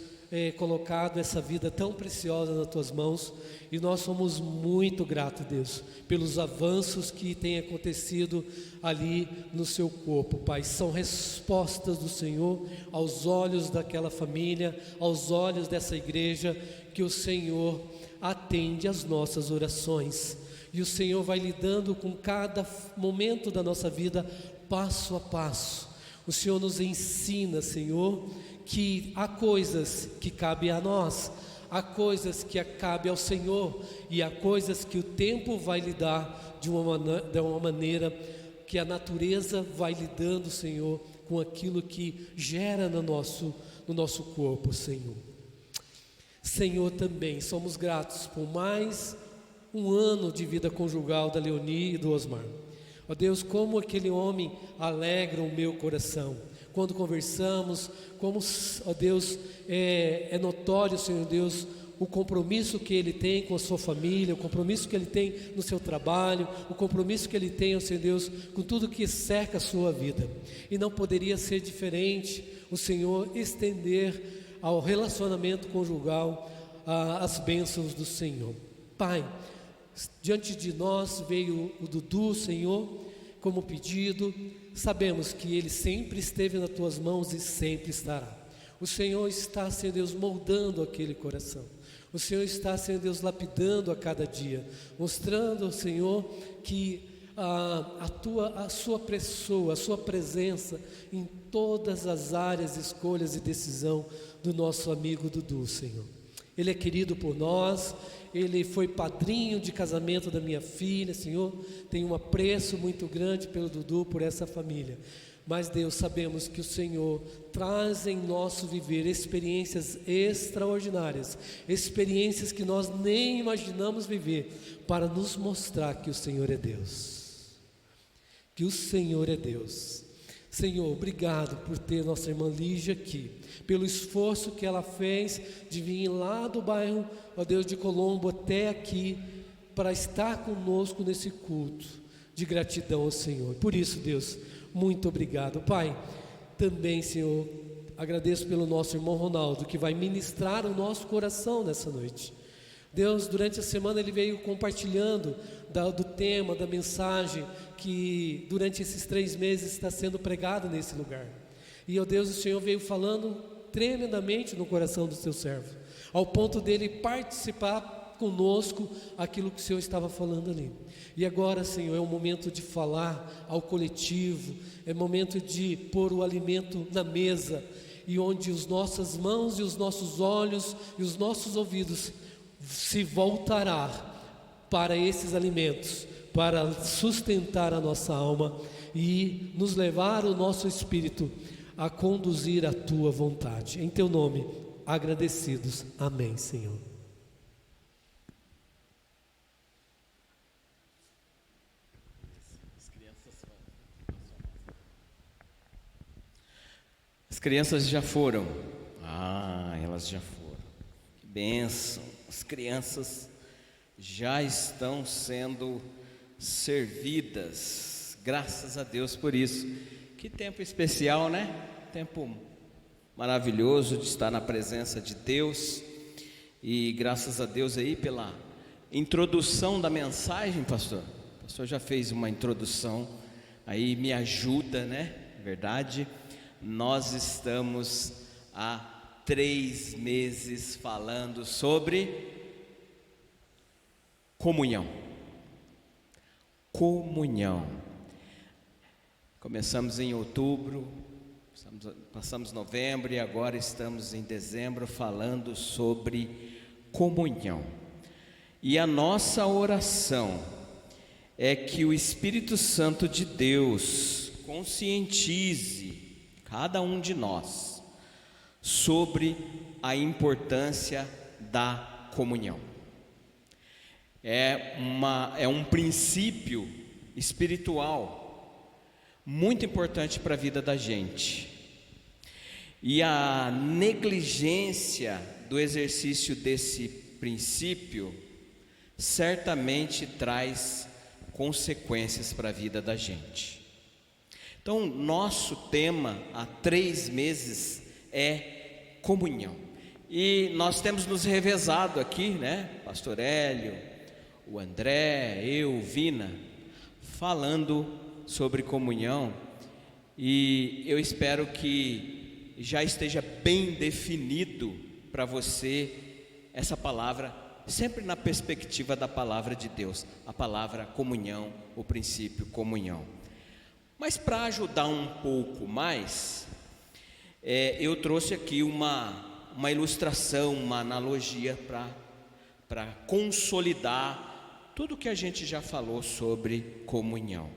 colocado essa vida tão preciosa nas Tuas mãos, e nós somos muito gratos, Deus, pelos avanços que têm acontecido ali no seu corpo, Pai. São respostas do Senhor aos olhos daquela família, aos olhos dessa igreja, que o Senhor atende às nossas orações, e o Senhor vai lidando com cada momento da nossa vida, passo a passo. O Senhor nos ensina, Senhor, que há coisas que cabem a nós, há coisas que cabe ao Senhor, e há coisas que o tempo vai lidar de uma maneira que a natureza vai lidando, Senhor, com aquilo que gera no nosso corpo, Senhor. Senhor, também somos gratos por mais um ano de vida conjugal da Leoni e do Osmar. Ó Deus, como aquele homem alegra o meu coração quando conversamos, como, ó Deus, é notório, Senhor Deus, o compromisso que ele tem com a sua família, o compromisso que ele tem no seu trabalho, o compromisso que ele tem, ó Senhor Deus, com tudo que cerca a sua vida. E não poderia ser diferente o Senhor estender ao relacionamento conjugal as bênçãos do Senhor. Pai, diante de nós veio o Dudu, Senhor, como pedido. Sabemos que ele sempre esteve nas Tuas mãos e sempre estará. O Senhor está, Senhor Deus, moldando aquele coração. O Senhor está, Senhor Deus, lapidando a cada dia, mostrando, Senhor, que a sua pessoa, a sua presença em todas as áreas, escolhas e decisão do nosso amigo Dudu, Senhor. Ele é querido por nós, ele foi padrinho de casamento da minha filha, Senhor. Tem um apreço muito grande pelo Dudu, por essa família. Mas, Deus, sabemos que o Senhor traz em nosso viver experiências extraordinárias, experiências que nós nem imaginamos viver, para nos mostrar que o Senhor é Deus. Que o Senhor é Deus. Senhor, obrigado por ter nossa irmã Lígia aqui, pelo esforço que ela fez de vir lá do bairro, ó Deus, de Colombo até aqui, para estar conosco nesse culto de gratidão ao Senhor. Por isso, Deus, muito obrigado. Pai, também, Senhor, agradeço pelo nosso irmão Ronaldo, que vai ministrar o nosso coração nessa noite. Deus, durante a semana ele veio compartilhando do tema, da mensagem que durante esses 3 meses está sendo pregado nesse lugar. E, ó Deus, o Senhor veio falando tremendamente no coração do seu servo, ao ponto dele participar conosco aquilo que o Senhor estava falando ali. E agora, Senhor, é o momento de falar ao coletivo, é momento de pôr o alimento na mesa, e onde as nossas mãos e os nossos olhos e os nossos ouvidos se voltará para esses alimentos, para sustentar a nossa alma e nos levar o nosso espírito a conduzir a tua vontade. Em teu nome, agradecidos. Amém, Senhor. As crianças já foram. Elas já foram. Que bênção. As crianças já estão sendo servidas. Graças a Deus por isso. Que tempo especial, né? Tempo maravilhoso de estar na presença de Deus. E graças a Deus aí pela introdução da mensagem, pastor. O pastor já fez uma introdução aí, me ajuda, né? Verdade. Nós estamos há 3 meses falando sobre comunhão. Comunhão. Começamos em outubro, passamos novembro e agora estamos em dezembro falando sobre comunhão. E a nossa oração é que o Espírito Santo de Deus conscientize cada um de nós sobre a importância da comunhão. É um princípio espiritual muito importante para a vida da gente. E a negligência do exercício desse princípio certamente traz consequências para a vida da gente. Então, nosso tema há 3 meses é comunhão. E nós temos nos revezado aqui, né? Pastor Hélio, o André, eu, Vina, falando sobre comunhão. E eu espero que já esteja bem definido para você essa palavra, sempre na perspectiva da palavra de Deus, a palavra comunhão, o princípio comunhão. Mas para ajudar um pouco mais, eu trouxe aqui uma ilustração, uma analogia para consolidar tudo que a gente já falou sobre comunhão.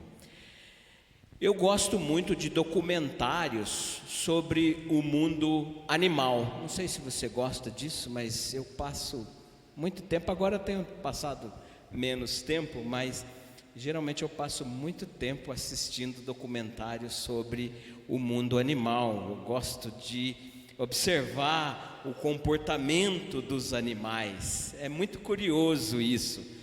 Eu gosto muito de documentários sobre o mundo animal. Não sei se você gosta disso, mas eu passo muito tempo, agora eu tenho passado menos tempo, mas geralmente eu passo muito tempo assistindo documentários sobre o mundo animal. Eu gosto de observar o comportamento dos animais. É muito curioso isso.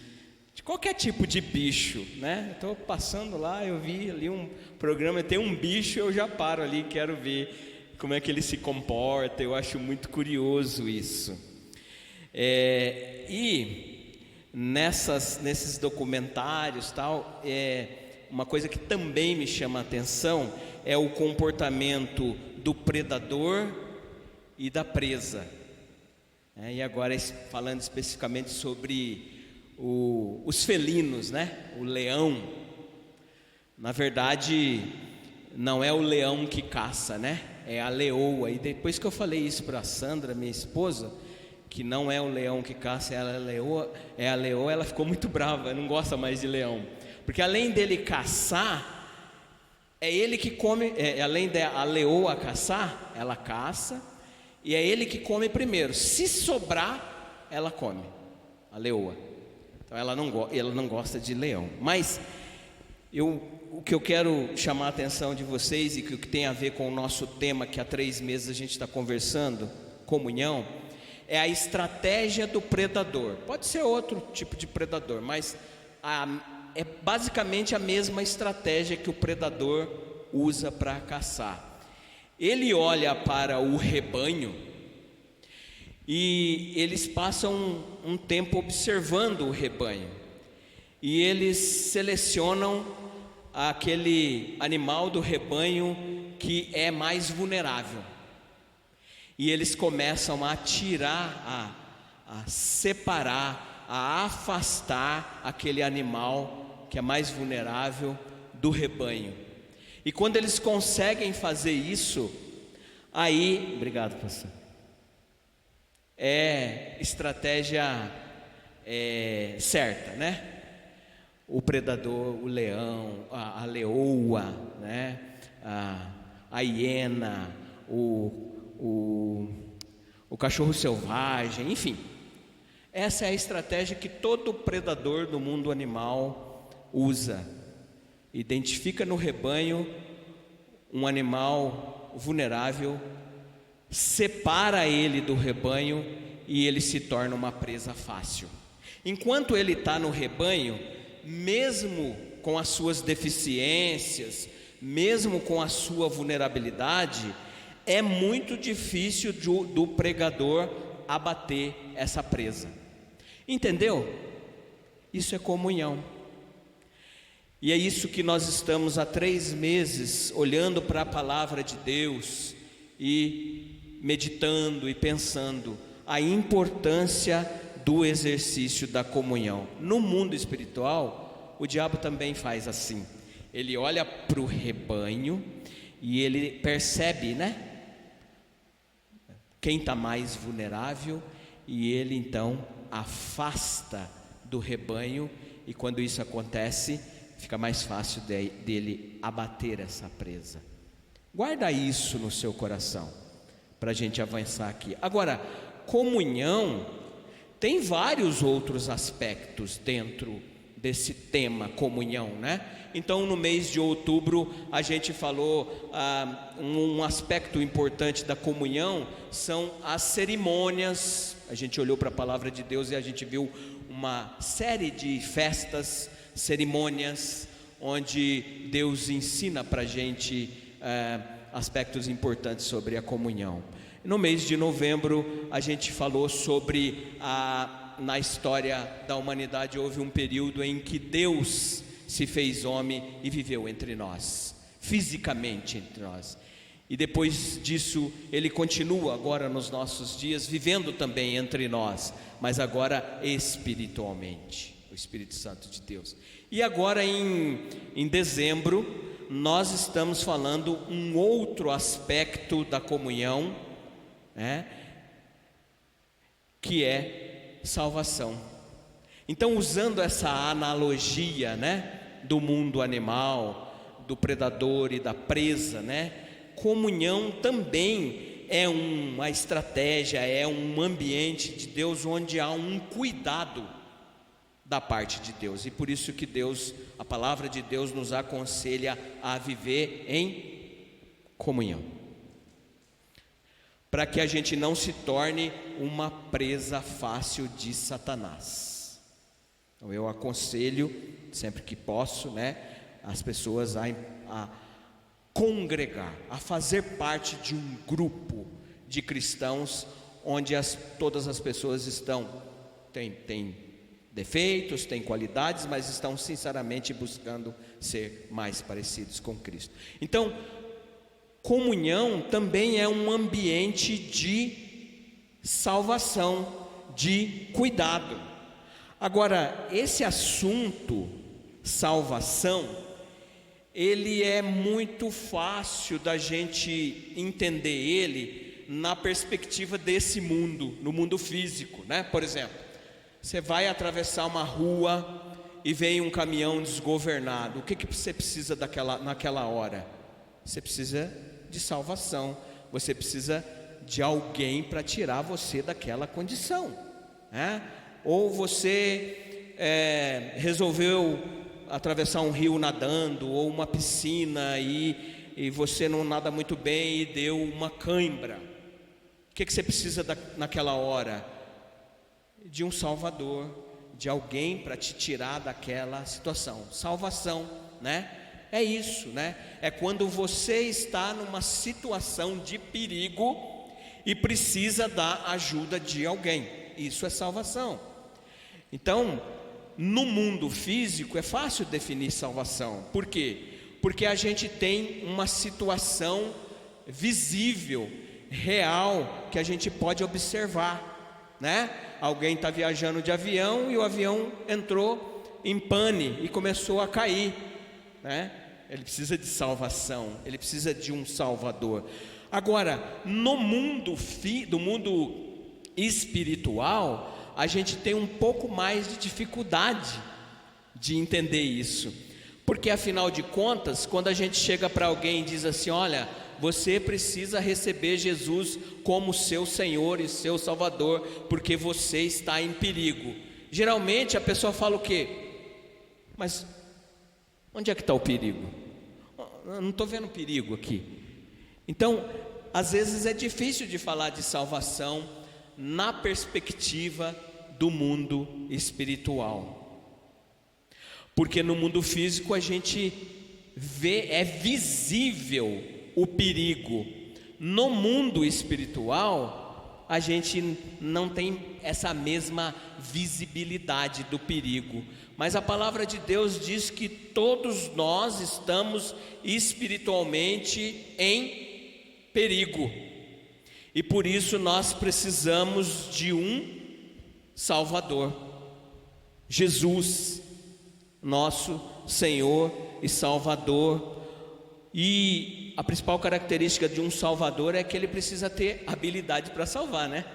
De qualquer tipo de bicho, né? Estou passando lá, eu vi ali um programa, tem um bicho, eu já paro ali, quero ver como é que ele se comporta. Eu acho muito curioso isso. E nesses documentários tal, uma coisa que também me chama a atenção é o comportamento do predador e da presa. E agora falando especificamente sobre os felinos, né? O leão. Na verdade, não é o leão que caça, né? É a leoa. E depois que eu falei isso para a Sandra, minha esposa, que não é o leão que caça, é a leoa, ela ficou muito brava, não gosta mais de leão. Porque além dele caçar, é ele que come, além da leoa caçar, ela caça, e é ele que come primeiro. Se sobrar, ela come, a leoa. Então ela não gosta de leão. Mas o que eu quero chamar a atenção de vocês, e que tem a ver com o nosso tema, que há 3 meses a gente está conversando, comunhão, é a estratégia do predador. Pode ser outro tipo de predador, mas é basicamente a mesma estratégia que o predador usa para caçar. Ele olha para o rebanho e eles passam um tempo observando o rebanho, e eles selecionam aquele animal do rebanho que é mais vulnerável, e eles começam a tirar, a separar, a afastar aquele animal que é mais vulnerável do rebanho. E quando eles conseguem fazer isso, aí, obrigado, pastor, é estratégia certa, né? O predador, o leão, a leoa, né? A hiena, o cachorro selvagem, enfim. Essa é a estratégia que todo predador do mundo animal usa. Identifica no rebanho um animal vulnerável, separa ele do rebanho e ele se torna uma presa fácil. Enquanto ele está no rebanho, mesmo com as suas deficiências, mesmo com a sua vulnerabilidade, é muito difícil do pregador abater essa presa. Entendeu? Isso é comunhão. E é isso que nós estamos há 3 meses olhando para a palavra de Deus e meditando e pensando a importância do exercício da comunhão. No mundo espiritual, o diabo também faz assim. Ele olha para o rebanho e ele percebe, né? Quem está mais vulnerável, e ele então afasta do rebanho, e quando isso acontece, fica mais fácil dele abater essa presa. Guarda isso no seu coração, para a gente avançar aqui. Agora, comunhão tem vários outros aspectos dentro desse tema comunhão, né? Então, no mês de outubro, a gente falou um aspecto importante da comunhão são as cerimônias. A gente olhou para a palavra de Deus e a gente viu uma série de festas, cerimônias, onde Deus ensina para a gente aspectos importantes sobre a comunhão. No mês de novembro, a gente falou sobre na história da humanidade houve um período em que Deus se fez homem e viveu entre nós, fisicamente entre nós. E depois disso, Ele continua agora nos nossos dias, vivendo também entre nós, mas agora espiritualmente, o Espírito Santo de Deus. E agora em dezembro, nós estamos falando um outro aspecto da comunhão, né, que é salvação. Então, usando essa analogia, né, do mundo animal, do predador e da presa, né, comunhão também é uma estratégia, é um ambiente de Deus onde há um cuidado da parte de Deus, e por isso que a palavra de Deus nos aconselha a viver em comunhão, para que a gente não se torne uma presa fácil de Satanás. Então eu aconselho, sempre que posso, né, as pessoas a congregar, a fazer parte de um grupo de cristãos, onde todas as pessoas têm defeitos, têm qualidades, mas estão sinceramente buscando ser mais parecidos com Cristo. Então, comunhão também é um ambiente de salvação, de cuidado. Agora, esse assunto, salvação, ele é muito fácil da gente entender ele na perspectiva desse mundo, no mundo físico, né? Por exemplo, você vai atravessar uma rua e vem um caminhão desgovernado. O que você precisa naquela hora? Você precisa de salvação. Você precisa de alguém para tirar você daquela condição, né? Ou você resolveu atravessar um rio nadando, ou uma piscina, e você não nada muito bem e deu uma cãibra. O que você precisa naquela hora? De um salvador, de alguém para te tirar daquela situação. Salvação, né? É isso, né? É quando você está numa situação de perigo e precisa da ajuda de alguém. Isso é salvação. Então, no mundo físico é fácil definir salvação. Por quê? Porque a gente tem uma situação visível, real, que a gente pode observar, né? Alguém está viajando de avião e o avião entrou em pane e começou a cair, né? Ele precisa de salvação, ele precisa de um salvador. Agora, no mundo do mundo espiritual, a gente tem um pouco mais de dificuldade de entender isso, porque afinal de contas, quando a gente chega para alguém e diz assim: olha, você precisa receber Jesus como seu Senhor e seu Salvador, porque você está em perigo. Geralmente a pessoa fala o quê? Mas onde é que está o perigo? Eu não estou vendo perigo aqui. Então, às vezes é difícil de falar de salvação na perspectiva do mundo espiritual, porque no mundo físico a gente vê, é visível o perigo. No mundo espiritual a gente não tem essa mesma visibilidade do perigo, mas a palavra de Deus diz que todos nós estamos espiritualmente em perigo, e por isso nós precisamos de um Salvador, Jesus, nosso Senhor e Salvador. E a principal característica de um Salvador é que ele precisa ter habilidade para salvar, né?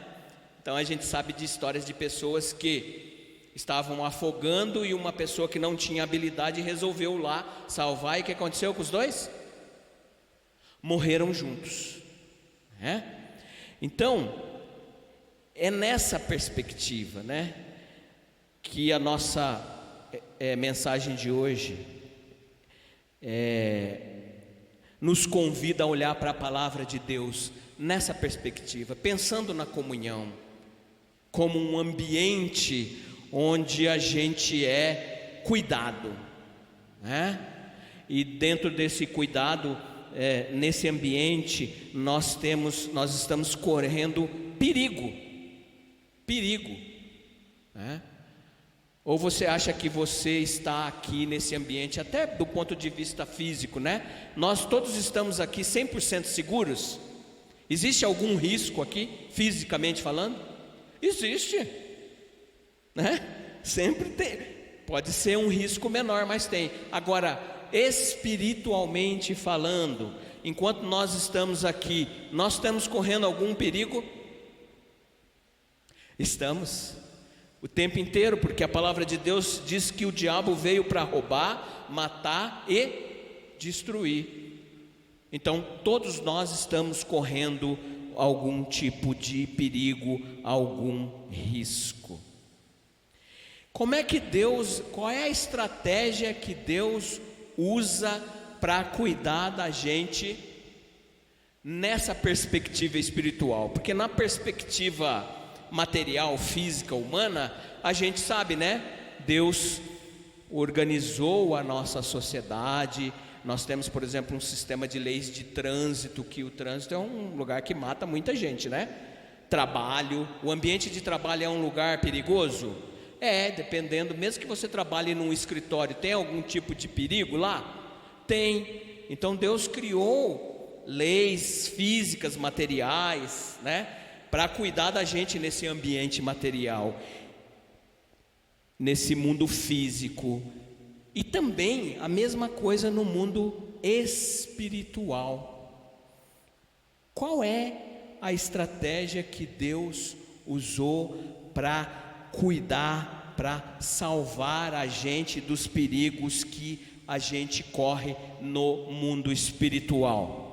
Então a gente sabe de histórias de pessoas que estavam afogando e uma pessoa que não tinha habilidade resolveu lá salvar. E o que aconteceu com os dois? Morreram juntos, né? Então, é nessa perspectiva, né, que a nossa mensagem de hoje nos convida a olhar para a palavra de Deus nessa perspectiva, pensando na comunhão como um ambiente onde a gente é cuidado, né? E dentro desse cuidado, nesse ambiente, nós estamos correndo perigo, né? Ou você acha que você está aqui nesse ambiente, até do ponto de vista físico, né? Nós todos estamos aqui 100% seguros? Existe algum risco aqui, fisicamente falando? Existe, né? Sempre tem. Pode ser um risco menor, mas tem. Agora, espiritualmente falando, enquanto nós estamos aqui, nós estamos correndo algum perigo? Estamos, o tempo inteiro, porque a palavra de Deus diz que o diabo veio para roubar, matar e destruir. Então todos nós estamos correndo algum tipo de perigo, algum risco. Qual é a estratégia que Deus usa para cuidar da gente nessa perspectiva espiritual? Porque na perspectiva material, física, humana, a gente sabe, né? Deus organizou a nossa sociedade. Nós temos, por exemplo, um sistema de leis de trânsito, que o trânsito é um lugar que mata muita gente, né? Trabalho, o ambiente de trabalho é um lugar perigoso? Dependendo, mesmo que você trabalhe num escritório, tem algum tipo de perigo lá? Tem. Então Deus criou leis físicas, materiais, né? para cuidar da gente nesse ambiente material, nesse mundo físico, e também a mesma coisa no mundo espiritual. Qual é a estratégia que Deus usou para cuidar, para salvar a gente dos perigos que a gente corre no mundo espiritual?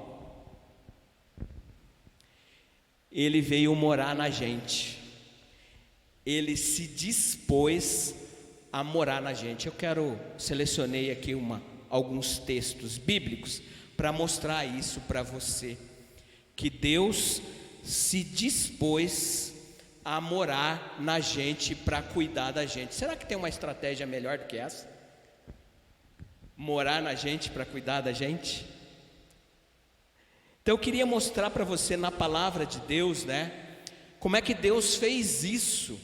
Ele veio morar na gente, ele se dispôs a morar na gente. Selecionei aqui alguns textos bíblicos para mostrar isso para você, que Deus se dispôs a morar na gente para cuidar da gente. Será que tem uma estratégia melhor do que essa? Morar na gente para cuidar da gente? Então eu queria mostrar para você na palavra de Deus, né? Como é que Deus fez isso?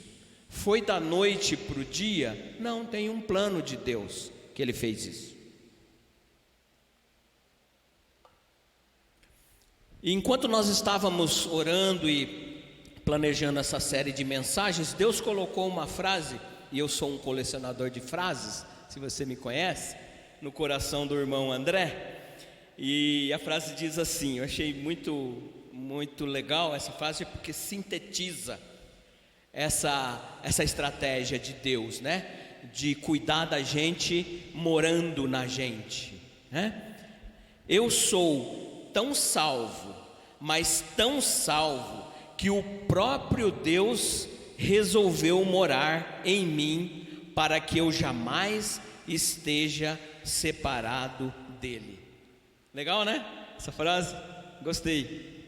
Foi da noite para o dia? Não, tem um plano de Deus que Ele fez isso. E enquanto nós estávamos orando e planejando essa série de mensagens, Deus colocou uma frase, e eu sou um colecionador de frases, se você me conhece, no coração do irmão André. E a frase diz assim, eu achei muito legal essa frase, porque sintetiza essa estratégia de Deus, né? De cuidar da gente morando na gente, né? Eu sou tão salvo, mas tão salvo, que o próprio Deus resolveu morar em mim, para que eu jamais esteja separado dele. Legal, né? Essa frase, gostei.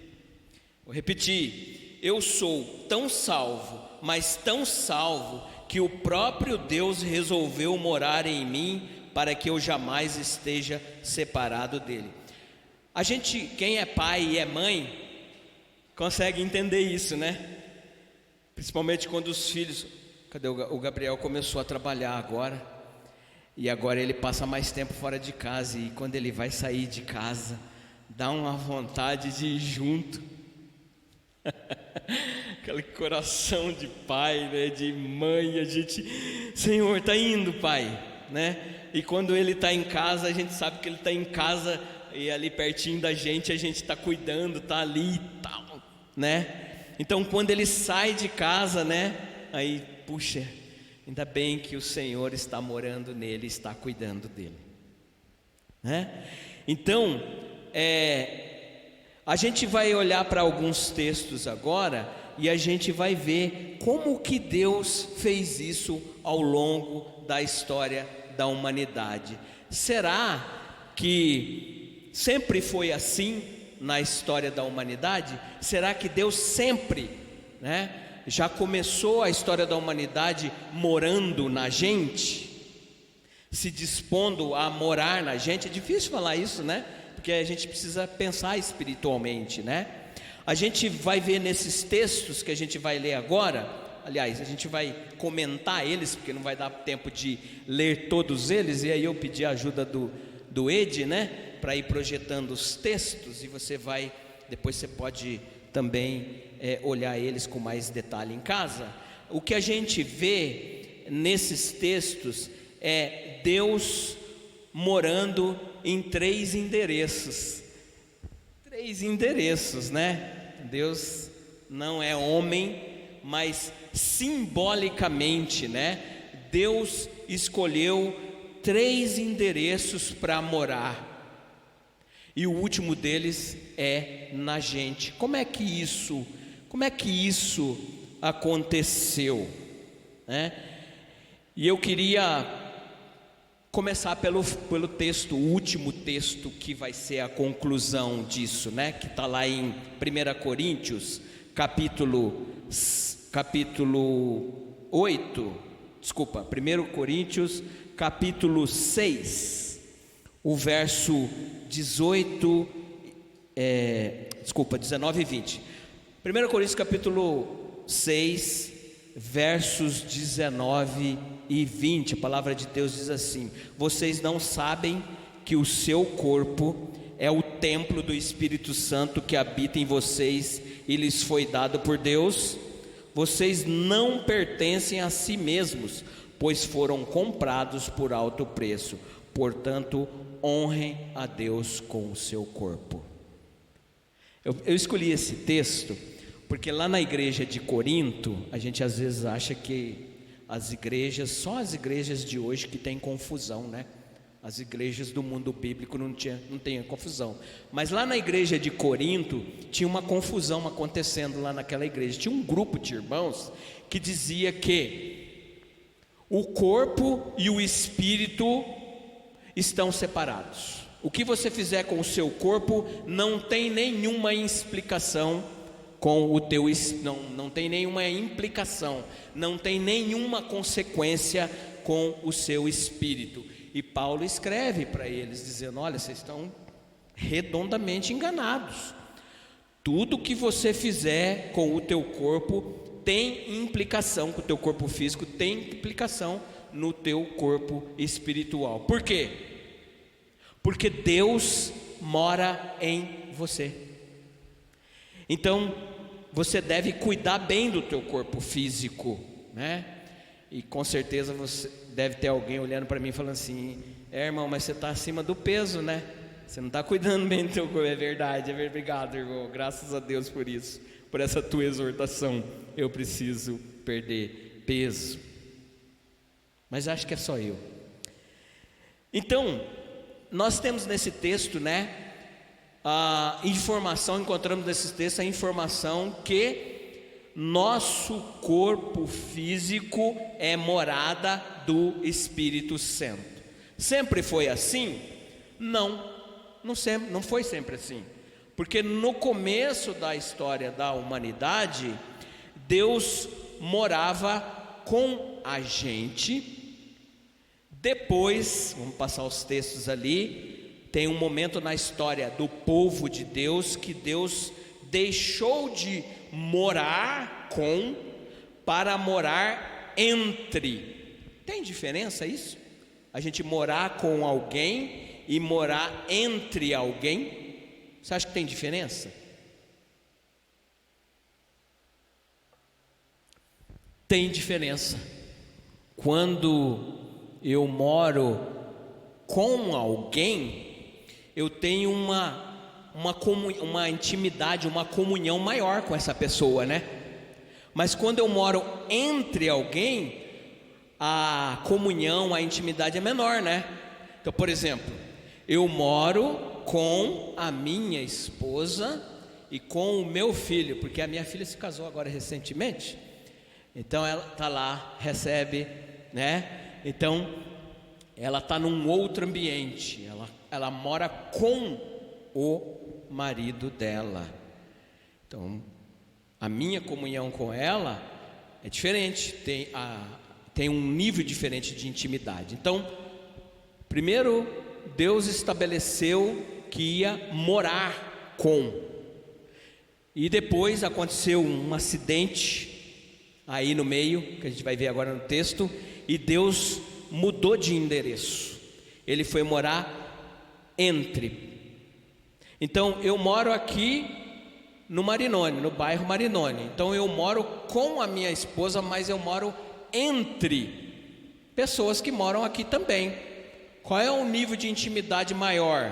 Vou repetir. Eu sou tão salvo, mas tão salvo, que o próprio Deus resolveu morar em mim, para que eu jamais esteja separado dele. A gente, quem é pai e é mãe, consegue entender isso, né? Principalmente quando os filhos... Cadê o Gabriel? Começou a trabalhar agora. E agora ele passa mais tempo fora de casa, e quando ele vai sair de casa, dá uma vontade de ir junto. Aquele coração de pai, né, de mãe, a gente, Senhor, está indo, pai, né? E quando ele está em casa, a gente sabe que ele está em casa, e ali pertinho da gente, a gente está cuidando, está ali e tal, né? Então quando ele sai de casa, né, aí, puxa, ainda bem que o Senhor está morando nele, está cuidando dele, né? Então, a gente vai olhar para alguns textos agora, e a gente vai ver como que Deus fez isso ao longo da história da humanidade. Será que sempre foi assim na história da humanidade? Será que Deus sempre, né, já começou a história da humanidade morando na gente, se dispondo a morar na gente? É difícil falar isso, né? Porque a gente precisa pensar espiritualmente, né? A gente vai ver nesses textos que a gente vai ler agora, aliás, a gente vai comentar eles, porque não vai dar tempo de ler todos eles, e aí eu pedi a ajuda do Ed, né, para ir projetando os textos, e depois você pode também olhar eles com mais detalhe em casa. O que a gente vê nesses textos é Deus morando em 3 endereços. 3 endereços, né? Deus não é homem, mas simbolicamente, né? Deus escolheu 3 endereços para morar. E o último deles é na gente. Como é que isso aconteceu, né? E eu queria começar pelo texto, o último texto, que vai ser a conclusão disso, né? Que está lá em 1 Coríntios, capítulo 6, o verso 19 e 20. 1 Coríntios capítulo 6, versos 19 e 20, a palavra de Deus diz assim: vocês não sabem que o seu corpo é o templo do Espírito Santo que habita em vocês e lhes foi dado por Deus, vocês não pertencem a si mesmos, pois foram comprados por alto preço. Portanto, honrem a Deus com o seu corpo. Eu escolhi esse texto porque lá na igreja de Corinto, a gente às vezes acha que as igrejas, só as igrejas de hoje que tem confusão, né? As igrejas do mundo bíblico não tem confusão. Mas lá na igreja de Corinto tinha uma confusão acontecendo lá naquela igreja. Tinha um grupo de irmãos que dizia que o corpo e o espírito estão separados. O que você fizer com o seu corpo não tem nenhuma explicação com o teu, não tem nenhuma implicação, não tem nenhuma consequência com o seu espírito. E Paulo escreve para eles dizendo: olha, vocês estão redondamente enganados. Tudo que você fizer com o teu corpo tem implicação com o teu corpo físico, tem implicação no teu corpo espiritual. Por quê? Porque Deus mora em você. Então, você deve cuidar bem do teu corpo físico, né? E com certeza você deve ter alguém olhando para mim falando assim: irmão, mas você está acima do peso, né? Você não está cuidando bem do teu corpo. É verdade, obrigado, irmão, graças a Deus por isso, por essa tua exortação. Eu preciso perder peso. Mas acho que é só eu. Então, nós temos nesse texto, né, a informação, encontramos nesse texto a informação que nosso corpo físico é morada do Espírito Santo. Sempre foi assim? Não foi sempre assim. Porque no começo da história da humanidade, Deus morava com a gente. Depois, vamos passar os textos ali, tem um momento na história do povo de Deus que Deus deixou de morar com para morar entre. Tem diferença isso? A gente morar com alguém e morar entre alguém? Você acha que tem diferença? Tem diferença. Quando eu moro com alguém, eu tenho uma intimidade, uma comunhão maior com essa pessoa, né? Mas quando eu moro entre alguém, a comunhão, a intimidade é menor, né? Então, por exemplo, eu moro com a minha esposa e com o meu filho, porque a minha filha se casou agora recentemente, então ela está lá, recebe, né? Então, ela está num outro ambiente, ela mora com o marido dela. Então, a minha comunhão com ela é diferente, tem um nível diferente de intimidade. Então, primeiro, Deus estabeleceu que ia morar com. E depois aconteceu um acidente aí no meio, que a gente vai ver agora no texto, e Deus mudou de endereço. Ele foi morar entre. Então eu moro aqui no Marinone, no bairro Marinone. Então eu moro com a minha esposa, mas eu moro entre pessoas que moram aqui também. Qual é o nível de intimidade maior?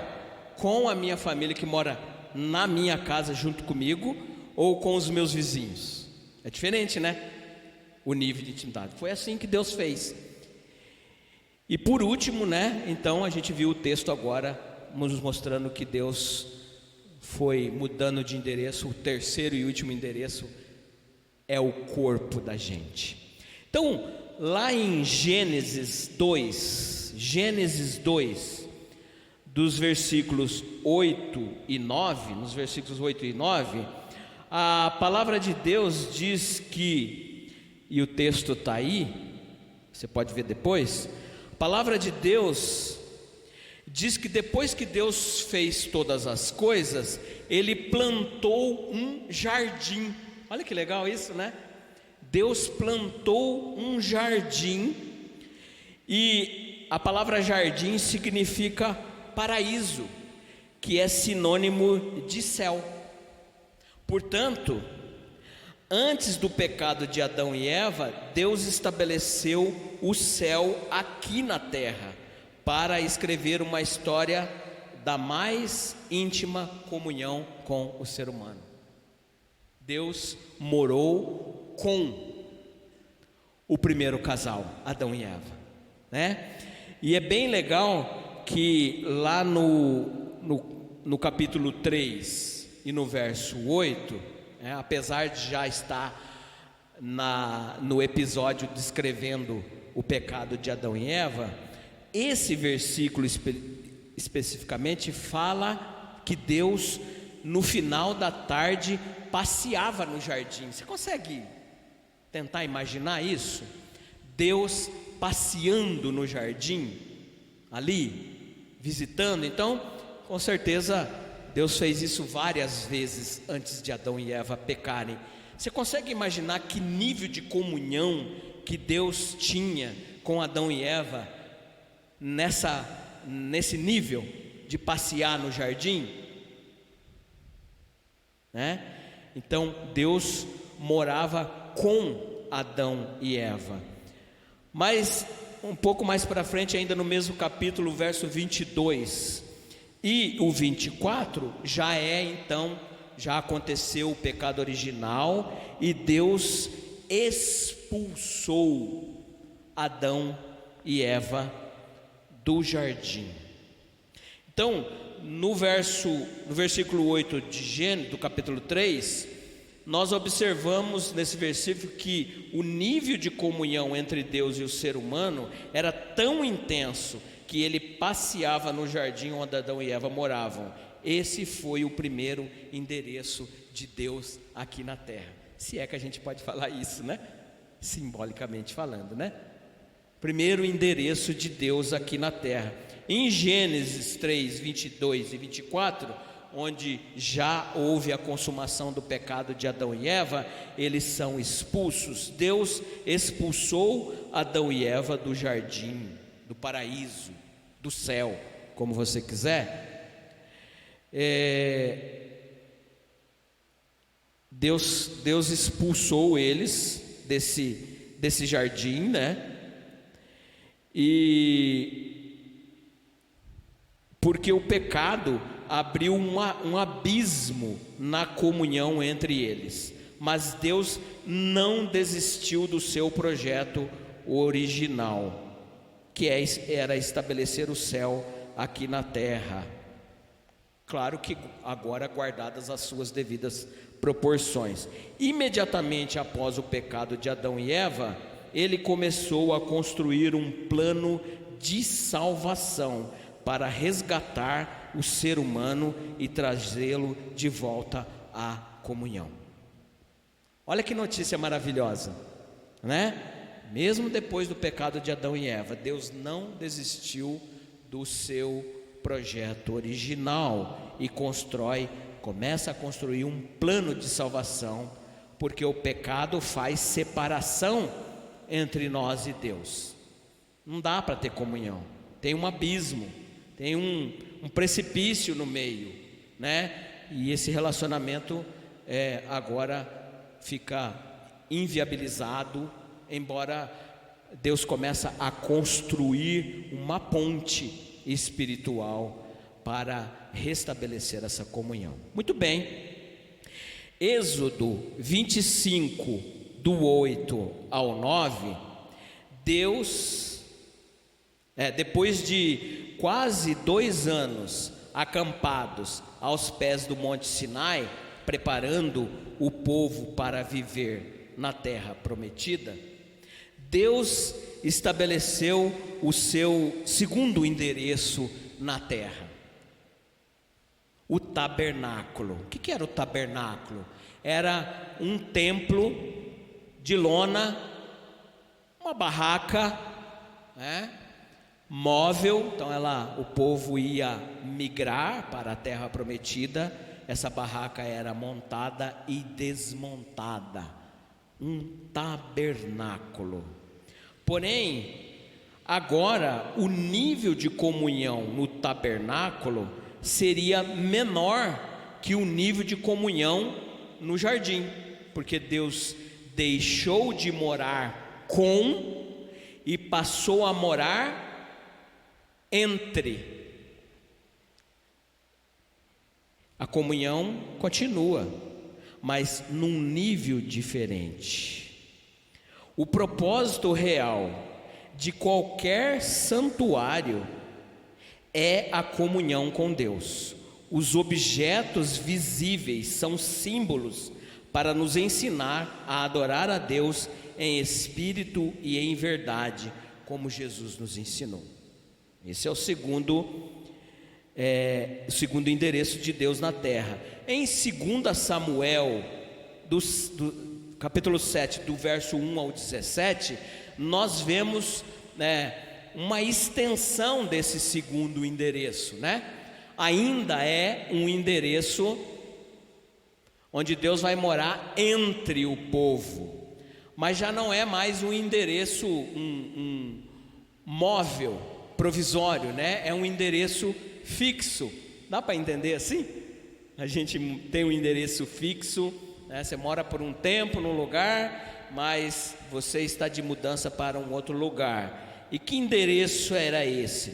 Com a minha família que mora na minha casa junto comigo, ou com os meus vizinhos? É diferente, né? O nível de intimidade. Foi assim que Deus fez. E por último, né? Então a gente viu o texto agora nos mostrando que Deus foi mudando de endereço. O terceiro e último endereço é o corpo da gente. Então, lá em Gênesis 2, dos versículos 8 e 9, nos versículos 8 e 9, a palavra de Deus diz que, e o texto está aí, você pode ver depois, a palavra de Deus diz que depois que Deus fez todas as coisas, Ele plantou um jardim. Olha que legal isso, né? Deus plantou um jardim, e a palavra jardim significa paraíso, que é sinônimo de céu. Portanto, antes do pecado de Adão e Eva, Deus estabeleceu o céu aqui na terra para escrever uma história da mais íntima comunhão com o ser humano. Deus morou com o primeiro casal, Adão e Eva, né? E é bem legal que lá no capítulo 3 e no verso 8, apesar de já estar no episódio descrevendo o pecado de Adão e Eva, esse versículo especificamente fala que Deus, no final da tarde, passeava no jardim. Você consegue tentar imaginar isso? Deus passeando no jardim, ali, visitando. Então, com certeza, Deus fez isso várias vezes antes de Adão e Eva pecarem. Você consegue imaginar que nível de comunhão que Deus tinha com Adão e Eva nesse nível de passear no jardim, né? Então Deus morava com Adão e Eva. Mas um pouco mais para frente, ainda no mesmo capítulo, verso 22 e o 24, já aconteceu o pecado original e Deus expulsou Adão e Eva do jardim. Então, no versículo 8 de Gênesis, do capítulo 3, nós observamos nesse versículo que o nível de comunhão entre Deus e o ser humano era tão intenso que ele passeava no jardim onde Adão e Eva moravam. Esse foi o primeiro endereço de Deus aqui na terra, se é que a gente pode falar isso, né? Simbolicamente falando, né? Primeiro endereço de Deus aqui na terra. Em Gênesis 3, 22 e 24, onde já houve a consumação do pecado de Adão e Eva, eles são expulsos. Deus expulsou Adão e Eva do jardim, do paraíso, do céu, como você quiser. Deus expulsou eles desse jardim, né? E porque o pecado abriu um abismo na comunhão entre eles, mas Deus não desistiu do seu projeto original, que era estabelecer o céu aqui na terra. Claro que agora guardadas as suas devidas proporções. Imediatamente após o pecado de Adão e Eva, ele começou a construir um plano de salvação para resgatar o ser humano e trazê-lo de volta à comunhão. Olha que notícia maravilhosa, né? Mesmo depois do pecado de Adão e Eva, Deus não desistiu do seu projeto original e começa a construir um plano de salvação, porque o pecado faz separação entre nós e Deus. Não dá para ter comunhão, tem um abismo, tem um precipício no meio, né? E esse relacionamento agora fica inviabilizado, embora Deus começa a construir uma ponte espiritual para restabelecer essa comunhão. Muito bem. Êxodo 25 do 8 ao 9, Deus, depois de quase 2 anos acampados aos pés do Monte Sinai, preparando o povo para viver na terra prometida, Deus estabeleceu o seu segundo endereço na terra, o tabernáculo. O que era o tabernáculo? Era um templo de lona, uma barraca, né, móvel. Então o povo ia migrar para a terra prometida, essa barraca era montada e desmontada, um tabernáculo. Porém, agora o nível de comunhão no tabernáculo seria menor que o nível de comunhão no jardim, porque Deus deixou de morar com e passou a morar entre. A comunhão continua, mas num nível diferente. O propósito real de qualquer santuário é a comunhão com Deus. Os objetos visíveis são símbolos para nos ensinar a adorar a Deus em espírito e em verdade, como Jesus nos ensinou. Esse é o segundo endereço de Deus na terra. Em 2 Samuel, do capítulo 7, do verso 1 ao 17, nós vemos, uma extensão desse segundo endereço, ainda é um endereço onde Deus vai morar entre o povo, mas já não é mais um endereço, um móvel, provisório, é um endereço fixo. Dá para entender assim? A gente tem um endereço fixo, você mora por um tempo num lugar, mas você está de mudança para um outro lugar. E que endereço era esse,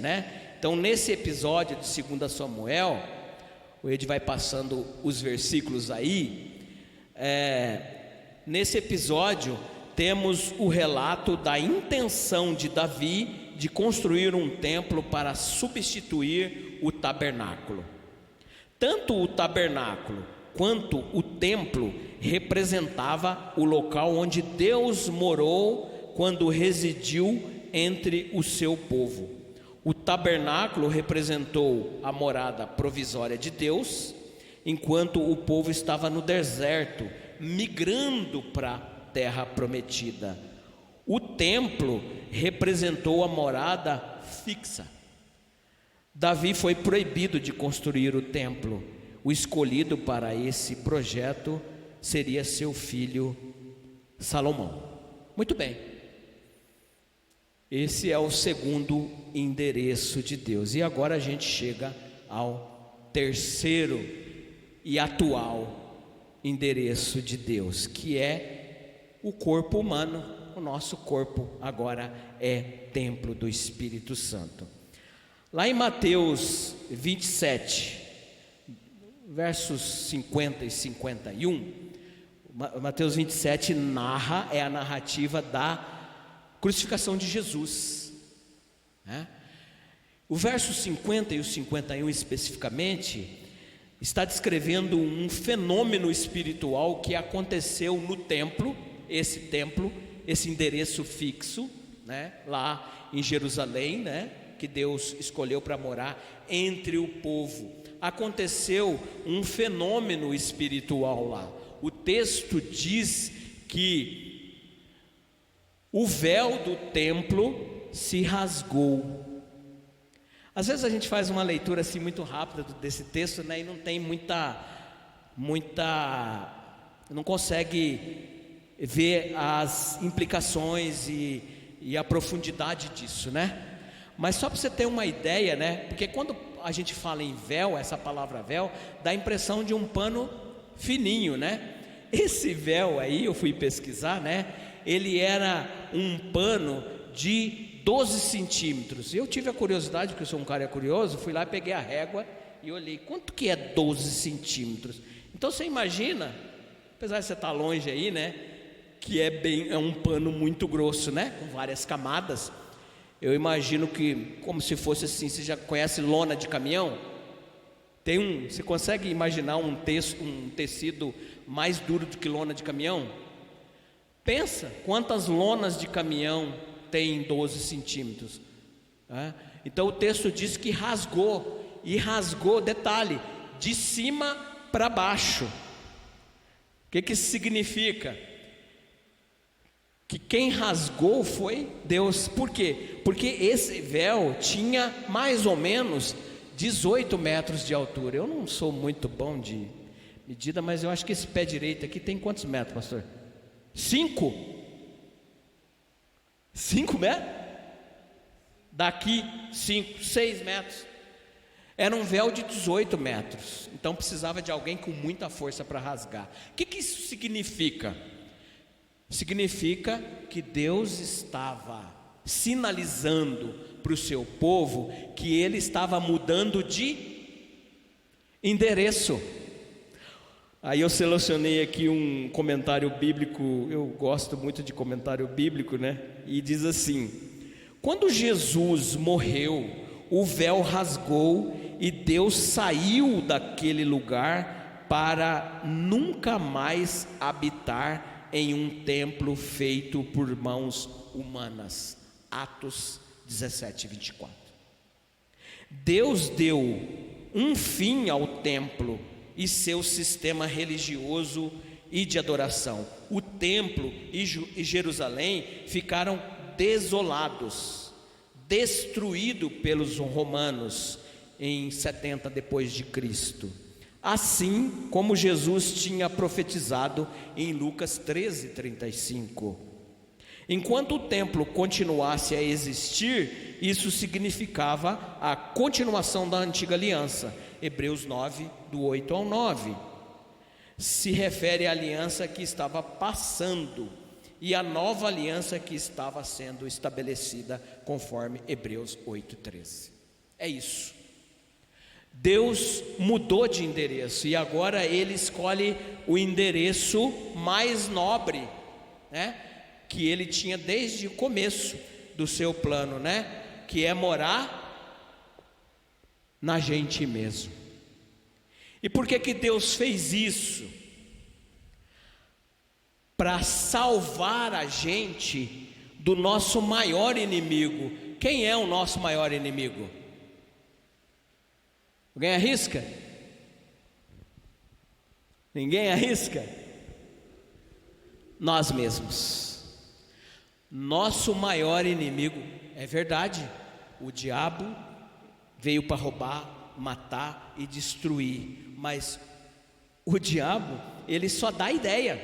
Então, nesse episódio de 2 Samuel, o Ed vai passando os versículos aí. Nesse episódio, temos o relato da intenção de Davi de construir um templo para substituir o tabernáculo. Tanto o tabernáculo quanto o templo representava o local onde Deus morou quando residiu entre o seu povo. O tabernáculo representou a morada provisória de Deus, enquanto o povo estava no deserto, migrando para a terra prometida. O templo representou a morada fixa. Davi foi proibido de construir o templo. O escolhido para esse projeto seria seu filho Salomão. Muito bem. Esse é o segundo endereço de Deus. E agora a gente chega ao terceiro e atual endereço de Deus, que é o corpo humano. O nosso corpo agora é templo do Espírito Santo. Lá em Mateus 27, versos 50 e 51, Mateus 27 é a narrativa da crucificação de Jesus, O verso 50 e o 51 especificamente está descrevendo um fenômeno espiritual que aconteceu no templo, esse endereço fixo, lá em Jerusalém, que Deus escolheu para morar entre o povo. Aconteceu um fenômeno espiritual lá. O texto diz que o véu do templo se rasgou. Às vezes a gente faz uma leitura assim muito rápida desse texto, e não tem não consegue ver as implicações e a profundidade disso, Mas só para você ter uma ideia, porque quando a gente fala em véu, essa palavra véu, dá a impressão de um pano fininho, Esse véu aí, eu fui pesquisar, ele era um pano de 12 centímetros. Eu tive a curiosidade, porque eu sou um cara curioso, fui lá, peguei a régua e olhei, quanto que é 12 centímetros? Então você imagina, apesar de você estar longe aí, que é um pano muito grosso, com várias camadas. Eu imagino que, como se fosse assim, você já conhece lona de caminhão? Você consegue imaginar um tecido mais duro do que lona de caminhão? Pensa quantas lonas de caminhão tem 12 centímetros. Então o texto diz que rasgou, detalhe, de cima para baixo. O que isso significa? Que quem rasgou foi Deus. Por quê? Porque esse véu tinha mais ou menos 18 metros de altura. Eu não sou muito bom de medida, mas eu acho que esse pé direito aqui tem quantos metros, pastor? 5? 5 metros? Daqui 5, 6 metros. Era um véu de 18 metros, então precisava de alguém com muita força para rasgar. O que isso significa? Significa que Deus estava sinalizando para o seu povo que Ele estava mudando de endereço. Aí eu selecionei aqui um comentário bíblico, eu gosto muito de comentário bíblico, né? E diz assim: quando Jesus morreu, o véu rasgou e Deus saiu daquele lugar para nunca mais habitar em um templo feito por mãos humanas. Atos 17, 24. Deus deu um fim ao templo e seu sistema religioso e de adoração. O templo e Jerusalém ficaram desolados, destruídos pelos romanos em 70 depois de Cristo, assim como Jesus tinha profetizado em Lucas 13:35. Enquanto o templo continuasse a existir, isso significava a continuação da antiga aliança. Hebreus 9, do 8 ao 9, se refere à aliança que estava passando e à nova aliança que estava sendo estabelecida, conforme Hebreus 8:13. É isso. Deus mudou de endereço e agora Ele escolhe o endereço mais nobre, né? Que Ele tinha desde o começo do seu plano, né? Que é morar na gente mesmo. E por que Deus fez isso? Para salvar a gente do nosso maior inimigo. Quem é o nosso maior inimigo? Alguém arrisca? Ninguém arrisca? Nós mesmos. Nosso maior inimigo, é verdade, o diabo veio para roubar, matar e destruir, mas o diabo, ele só dá ideia,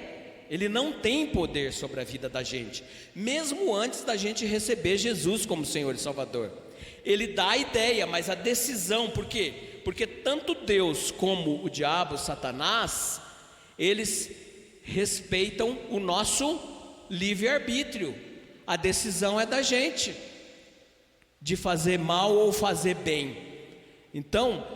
ele não tem poder sobre a vida da gente, mesmo antes da gente receber Jesus como Senhor e Salvador. Ele dá a ideia, mas a decisão, por quê? Porque tanto Deus como o diabo, Satanás, eles respeitam o nosso livre-arbítrio. A decisão é da gente, de fazer mal ou fazer bem. Então,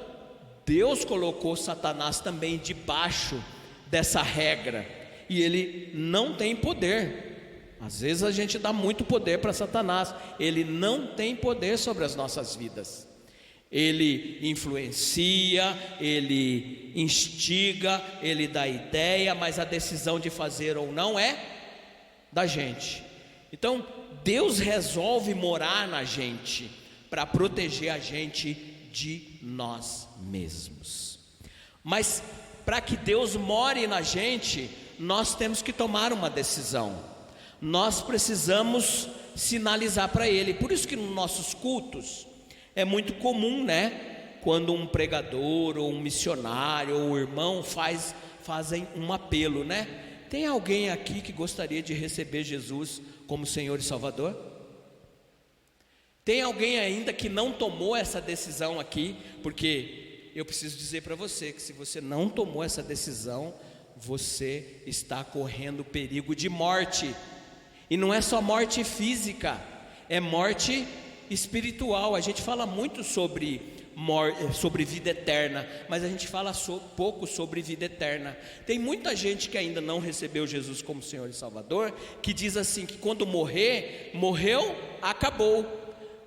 Deus colocou Satanás também debaixo dessa regra, e ele não tem poder. Às vezes a gente dá muito poder para Satanás, ele não tem poder sobre as nossas vidas. Ele influencia, ele instiga, ele dá ideia, mas a decisão de fazer ou não é da gente. Então, Deus resolve morar na gente para proteger a gente de nós mesmos. Mas para que Deus more na gente, nós temos que tomar uma decisão. Nós precisamos sinalizar para Ele. Por isso que nos nossos cultos é muito comum, né? Quando um pregador ou um missionário ou um irmão fazem um apelo, né? Tem alguém aqui que gostaria de receber Jesus como Senhor e Salvador? Tem alguém ainda que não tomou essa decisão aqui? Porque eu preciso dizer para você que se você não tomou essa decisão, você está correndo perigo de morte. E não é só morte física, é morte espiritual. A gente fala muito sobre vida eterna, mas a gente fala pouco sobre vida eterna. Tem muita gente que ainda não recebeu Jesus como Senhor e Salvador, que diz assim, que quando morreu, acabou.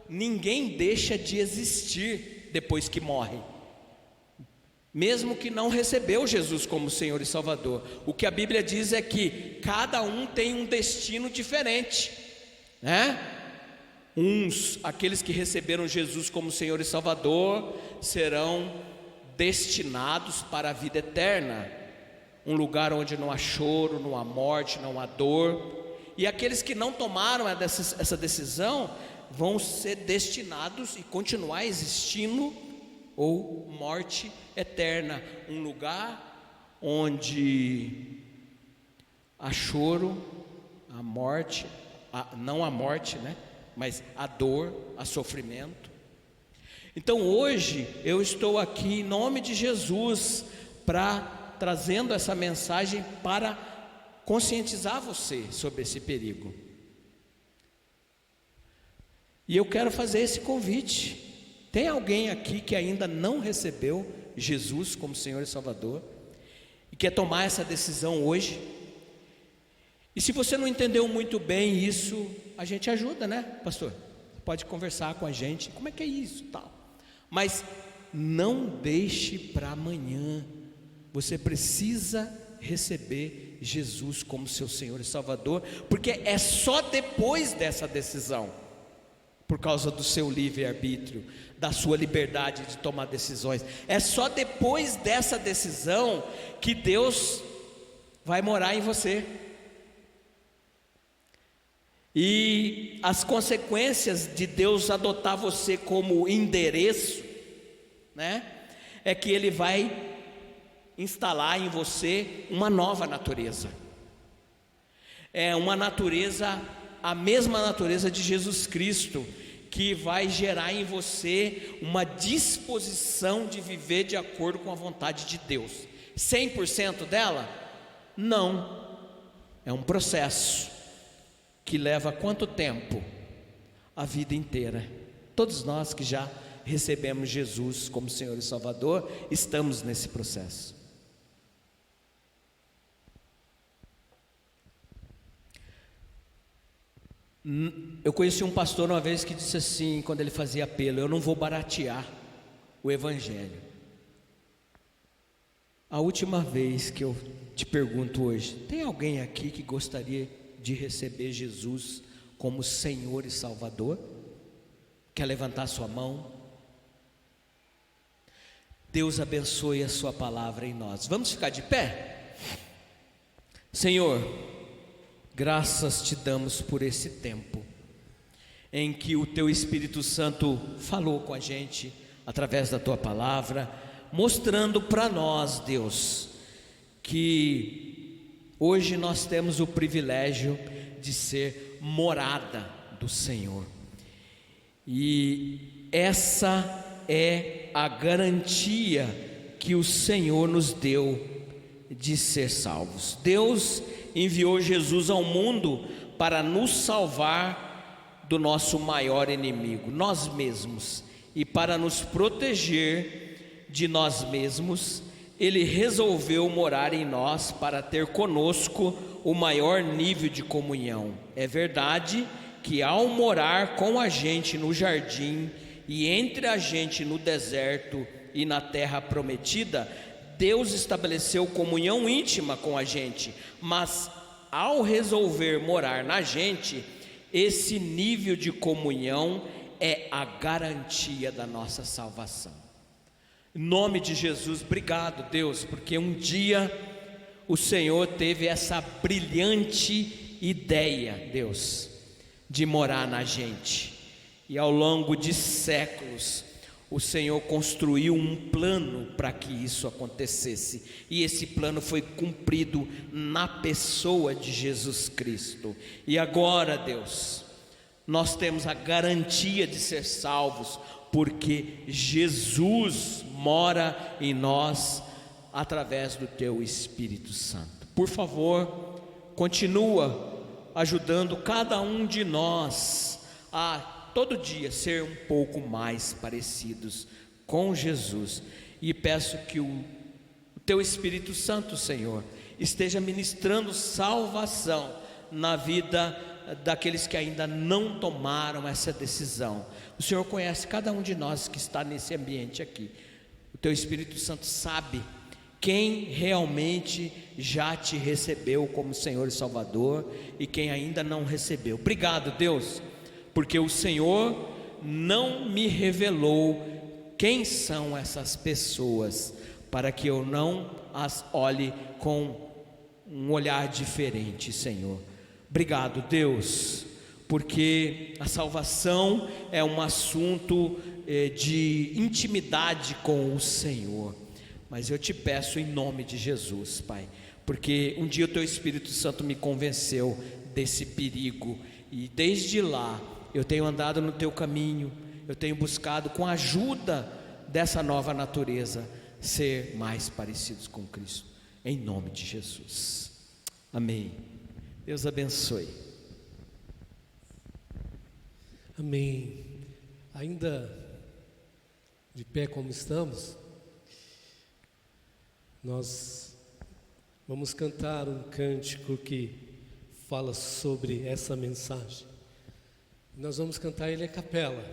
Ninguém deixa de existir depois que morre, mesmo que não recebeu Jesus como Senhor e Salvador. O que a Bíblia diz é que cada um tem um destino diferente, né? Aqueles que receberam Jesus como Senhor e Salvador, serão destinados para a vida eterna, um lugar onde não há choro, não há morte, não há dor. E aqueles que não tomaram essa decisão, vão ser destinados e continuar existindo, ou morte eterna, um lugar onde há choro, há morte, não a morte, né? Mas a dor, a sofrimento. Então hoje eu estou aqui em nome de Jesus trazendo essa mensagem para conscientizar você sobre esse perigo. E eu quero fazer esse convite. Tem alguém aqui que ainda não recebeu Jesus como Senhor e Salvador e quer tomar essa decisão hoje? E se você não entendeu muito bem isso, a gente ajuda, né, pastor? Pode conversar com a gente, como é que é isso, tal. Mas não deixe para amanhã. Você precisa receber Jesus como seu Senhor e Salvador, porque é só depois dessa decisão, por causa do seu livre-arbítrio, da sua liberdade de tomar decisões, é só depois dessa decisão que Deus vai morar em você. E as consequências de Deus adotar você como endereço, né, é que Ele vai instalar em você uma nova natureza. É uma natureza, a mesma natureza de Jesus Cristo, que vai gerar em você uma disposição de viver de acordo com a vontade de Deus. 100% dela? Não. É um processo que leva quanto tempo? A vida inteira. Todos nós que já recebemos Jesus como Senhor e Salvador, estamos nesse processo. Eu conheci um pastor uma vez que disse assim, quando ele fazia apelo: eu não vou baratear o Evangelho. A última vez que eu te pergunto hoje, tem alguém aqui que gostaria de receber Jesus como Senhor e Salvador? Quer levantar sua mão? Deus abençoe a sua palavra em nós. Vamos ficar de pé? Senhor, graças te damos por esse tempo em que o teu Espírito Santo falou com a gente através da tua palavra, mostrando para nós, Deus, que hoje nós temos o privilégio de ser morada do Senhor. E essa é a garantia que o Senhor nos deu de ser salvos. Deus enviou Jesus ao mundo para nos salvar do nosso maior inimigo, nós mesmos, e para nos proteger de nós mesmos, Ele resolveu morar em nós para ter conosco o maior nível de comunhão. É verdade que ao morar com a gente no jardim e entre a gente no deserto e na terra prometida, Deus estabeleceu comunhão íntima com a gente, mas ao resolver morar na gente, esse nível de comunhão é a garantia da nossa salvação. Em nome de Jesus, obrigado, Deus, porque um dia o Senhor teve essa brilhante ideia, Deus, de morar na gente, e ao longo de séculos o Senhor construiu um plano para que isso acontecesse, e esse plano foi cumprido na pessoa de Jesus Cristo. E agora, Deus, nós temos a garantia de ser salvos, porque Jesus mora em nós através do teu Espírito Santo. Por favor, continua ajudando cada um de nós a todo dia ser um pouco mais parecidos com Jesus, e peço que o teu Espírito Santo, Senhor, esteja ministrando salvação na vida daqueles que ainda não tomaram essa decisão. O Senhor conhece cada um de nós que está nesse ambiente aqui. O teu Espírito Santo sabe quem realmente já te recebeu como Senhor e Salvador e quem ainda não recebeu. Obrigado, Deus, porque o Senhor não me revelou quem são essas pessoas, para que eu não as olhe com um olhar diferente, Senhor. Obrigado, Deus, porque a salvação é um assunto de intimidade com o Senhor, mas eu te peço em nome de Jesus, Pai, porque um dia o teu Espírito Santo me convenceu desse perigo, e desde lá eu tenho andado no teu caminho, eu tenho buscado, com a ajuda dessa nova natureza, ser mais parecidos com Cristo, em nome de Jesus. Amém. Deus abençoe. Amém. Ainda de pé como estamos, nós vamos cantar um cântico que fala sobre essa mensagem. Nós vamos cantar ele a capela.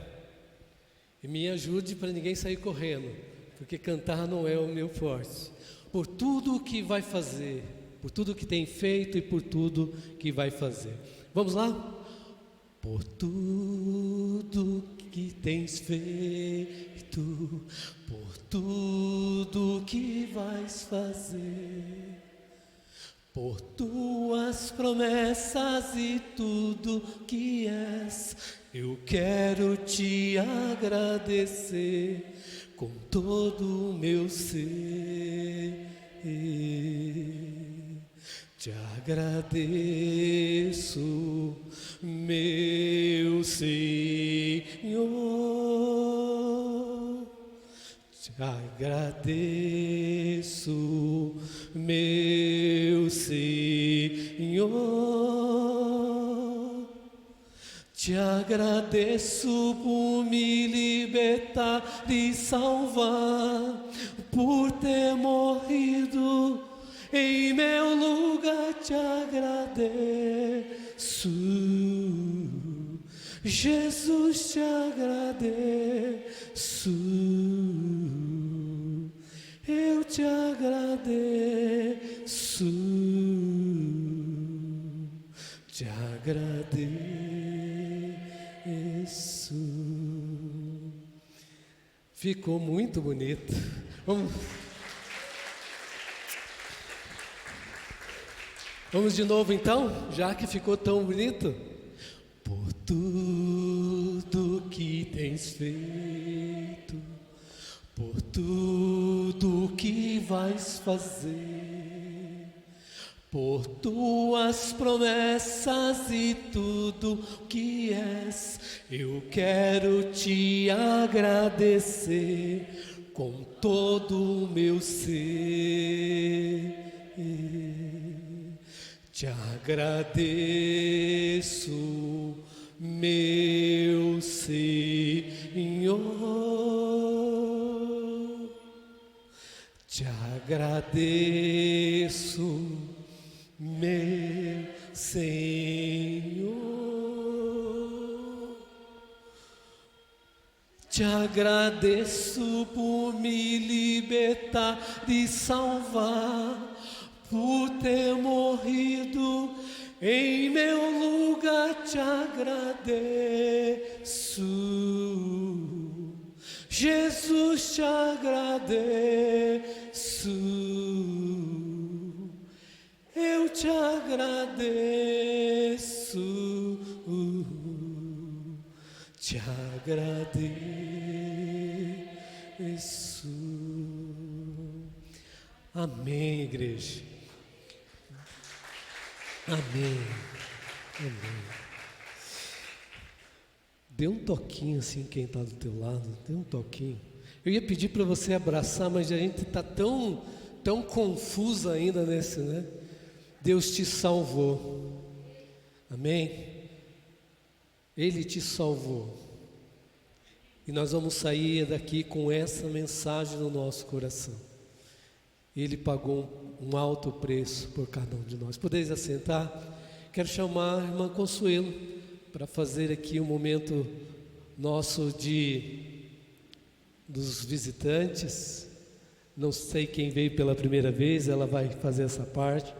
E me ajude para ninguém sair correndo, porque cantar não é o meu forte. Por tudo o que vai fazer, por tudo que tem feito e por tudo que vai fazer. Vamos lá? Por tudo que tens feito, por tudo que vais fazer, por tuas promessas e tudo que és, eu quero te agradecer com todo o meu ser. Te agradeço, meu Senhor. Te agradeço, meu Senhor. Te agradeço por me libertar e salvar, por ter morrido em meu lugar. Te agradeço, Jesus, te agradeço, eu te agradeço, te agradeço. Ficou muito bonito. Vamos de novo então, já que ficou tão bonito. Por tudo que tens feito, por tudo que vais fazer, por tuas promessas e tudo que és, eu quero te agradecer com todo o meu ser. Te agradeço, meu Senhor. Te agradeço, meu Senhor. Te agradeço por me libertar e salvar, por ter morrido em meu lugar. Te agradeço, Jesus, te agradeço, eu te agradeço, te agradeço. Amém, igreja. Amém. Amém. Dê um toquinho assim, quem está do teu lado, dê um toquinho. Eu ia pedir para você abraçar, mas a gente está tão confuso ainda nesse, né? Deus te salvou. Amém? Ele te salvou. E nós vamos sair daqui com essa mensagem no nosso coração. Ele pagou um alto preço por cada um de nós. Podeis assentar? Quero chamar a irmã Consuelo para fazer aqui um momento nosso dos visitantes. Não sei quem veio pela primeira vez, ela vai fazer essa parte.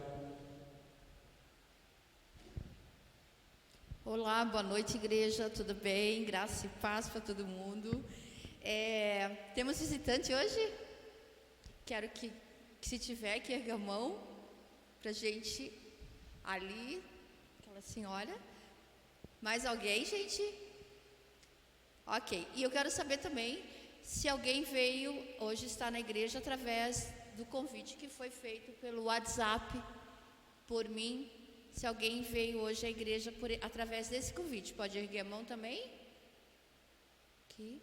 Olá, boa noite, igreja, tudo bem? Graça e paz para todo mundo. Temos visitante hoje? Quero que se tiver, que erga a mão para a gente ali, aquela senhora. Mais alguém, gente? Ok, e eu quero saber também se alguém veio hoje estar na igreja através do convite que foi feito pelo WhatsApp por mim. Se alguém veio hoje à igreja através desse convite, pode erguer a mão também? Ok. Aqui.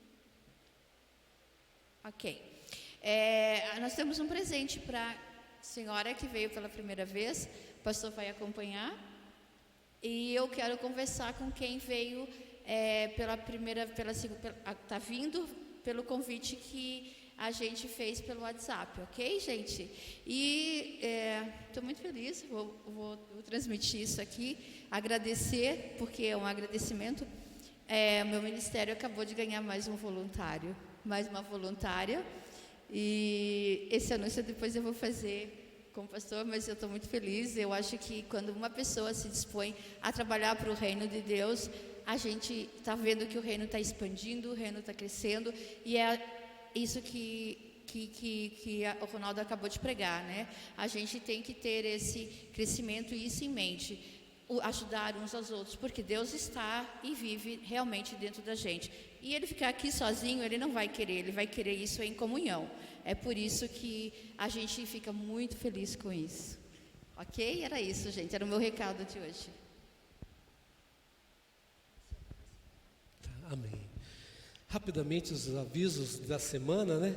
Ok. Nós temos um presente para a senhora que veio pela primeira vez. O pastor vai acompanhar. E eu quero conversar com quem veio está vindo pelo convite que a gente fez pelo WhatsApp, ok, gente? E estou muito feliz, vou transmitir isso aqui, agradecer, porque é um agradecimento. Meu ministério acabou de ganhar mais uma voluntária, e esse anúncio depois eu vou fazer com o pastor, mas eu estou muito feliz. Eu acho que quando uma pessoa se dispõe a trabalhar para o reino de Deus, a gente está vendo que o reino está expandindo, o reino está crescendo, e é isso que o Ronaldo acabou de pregar, né? A gente tem que ter esse crescimento e isso em mente, ajudar uns aos outros, porque Deus está e vive realmente dentro da gente. E ele ficar aqui sozinho, ele não vai querer, ele vai querer isso em comunhão. É por isso que a gente fica muito feliz com isso. Ok? Era isso, gente, era o meu recado de hoje. Amém. Rapidamente os avisos da semana, né?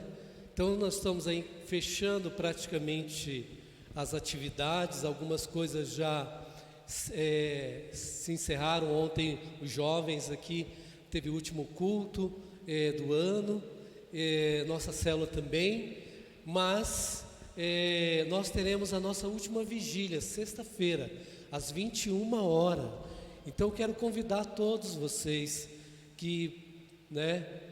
Então nós estamos aí fechando praticamente as atividades, algumas coisas já se encerraram. Ontem os jovens aqui teve o último culto do ano, nossa célula também, mas nós teremos a nossa última vigília, sexta-feira, às 21 horas. Então eu quero convidar todos vocês que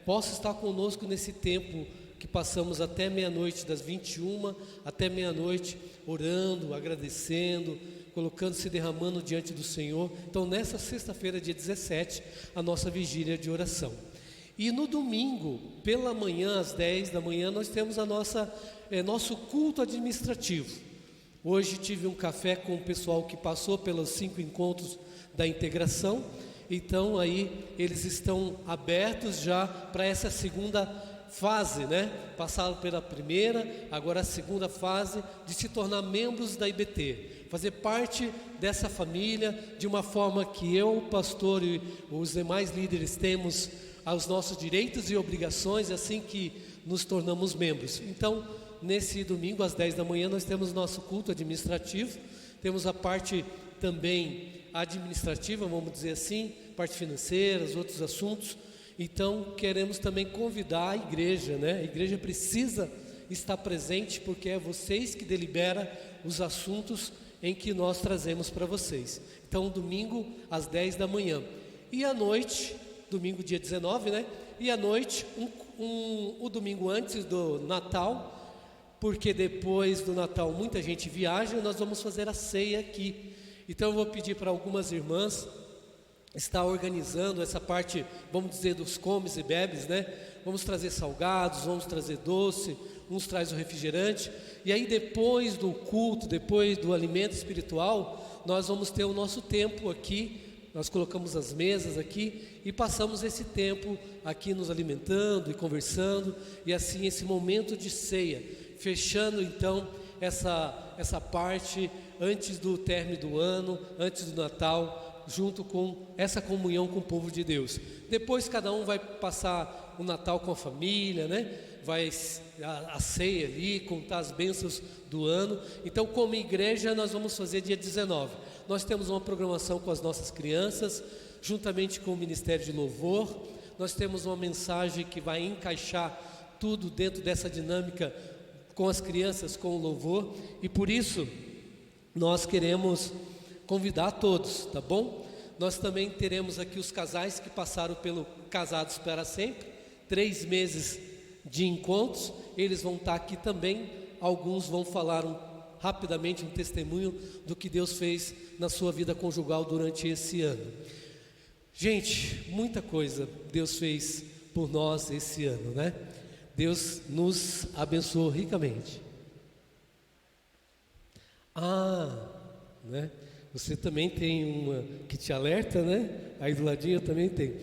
possam estar conosco nesse tempo que passamos até meia-noite, das 21 até meia-noite, orando, agradecendo, colocando-se, derramando diante do Senhor. Então nessa sexta-feira, dia 17, a nossa vigília de oração. E no domingo, pela manhã, às 10 da manhã, nós temos nosso culto administrativo. Hoje tive um café com o pessoal que passou pelos 5 encontros da integração. Então aí eles estão abertos já para essa segunda fase, né? Passaram pela primeira, agora a segunda fase de se tornar membros da IBT, fazer parte dessa família de uma forma que eu, o pastor e os demais líderes temos os nossos direitos e obrigações assim que nos tornamos membros. Então, nesse domingo às 10 da manhã nós temos nosso culto administrativo, temos a parte também administrativa, vamos dizer assim, parte financeira, os outros assuntos. Então queremos também convidar a igreja, né? A igreja precisa estar presente, porque é vocês que deliberam os assuntos em que nós trazemos para vocês. Então domingo às 10 da manhã. E à noite, domingo dia 19, né? E à noite, o domingo antes do Natal, porque depois do Natal muita gente viaja, nós vamos fazer a ceia aqui. Então eu vou pedir para algumas irmãs estar organizando essa parte, vamos dizer, dos comes e bebes, né? Vamos trazer salgados, vamos trazer doce, uns traz o refrigerante. E aí depois do culto, depois do alimento espiritual, nós vamos ter o nosso tempo aqui. Nós colocamos as mesas aqui e passamos esse tempo aqui nos alimentando e conversando. E assim esse momento de ceia, fechando então essa parte antes do término do ano, antes do Natal, junto com essa comunhão com o povo de Deus. Depois cada um vai passar o Natal com a família, né? Vai a ceia ali, contar as bênçãos do ano. Então, como igreja, nós vamos fazer dia 19. Nós temos uma programação com as nossas crianças, juntamente com o Ministério de Louvor. Nós temos uma mensagem que vai encaixar tudo dentro dessa dinâmica com as crianças, com o louvor. E por isso, nós queremos convidar todos, tá bom? Nós também teremos aqui os casais que passaram pelo Casados para Sempre, 3 meses de encontros. Eles vão estar aqui também. Alguns vão falar rapidamente um testemunho do que Deus fez na sua vida conjugal durante esse ano. Gente, muita coisa Deus fez por nós esse ano, né? Deus nos abençoou ricamente. Né? Você também tem uma que te alerta, né? Aí do ladinho eu também tenho.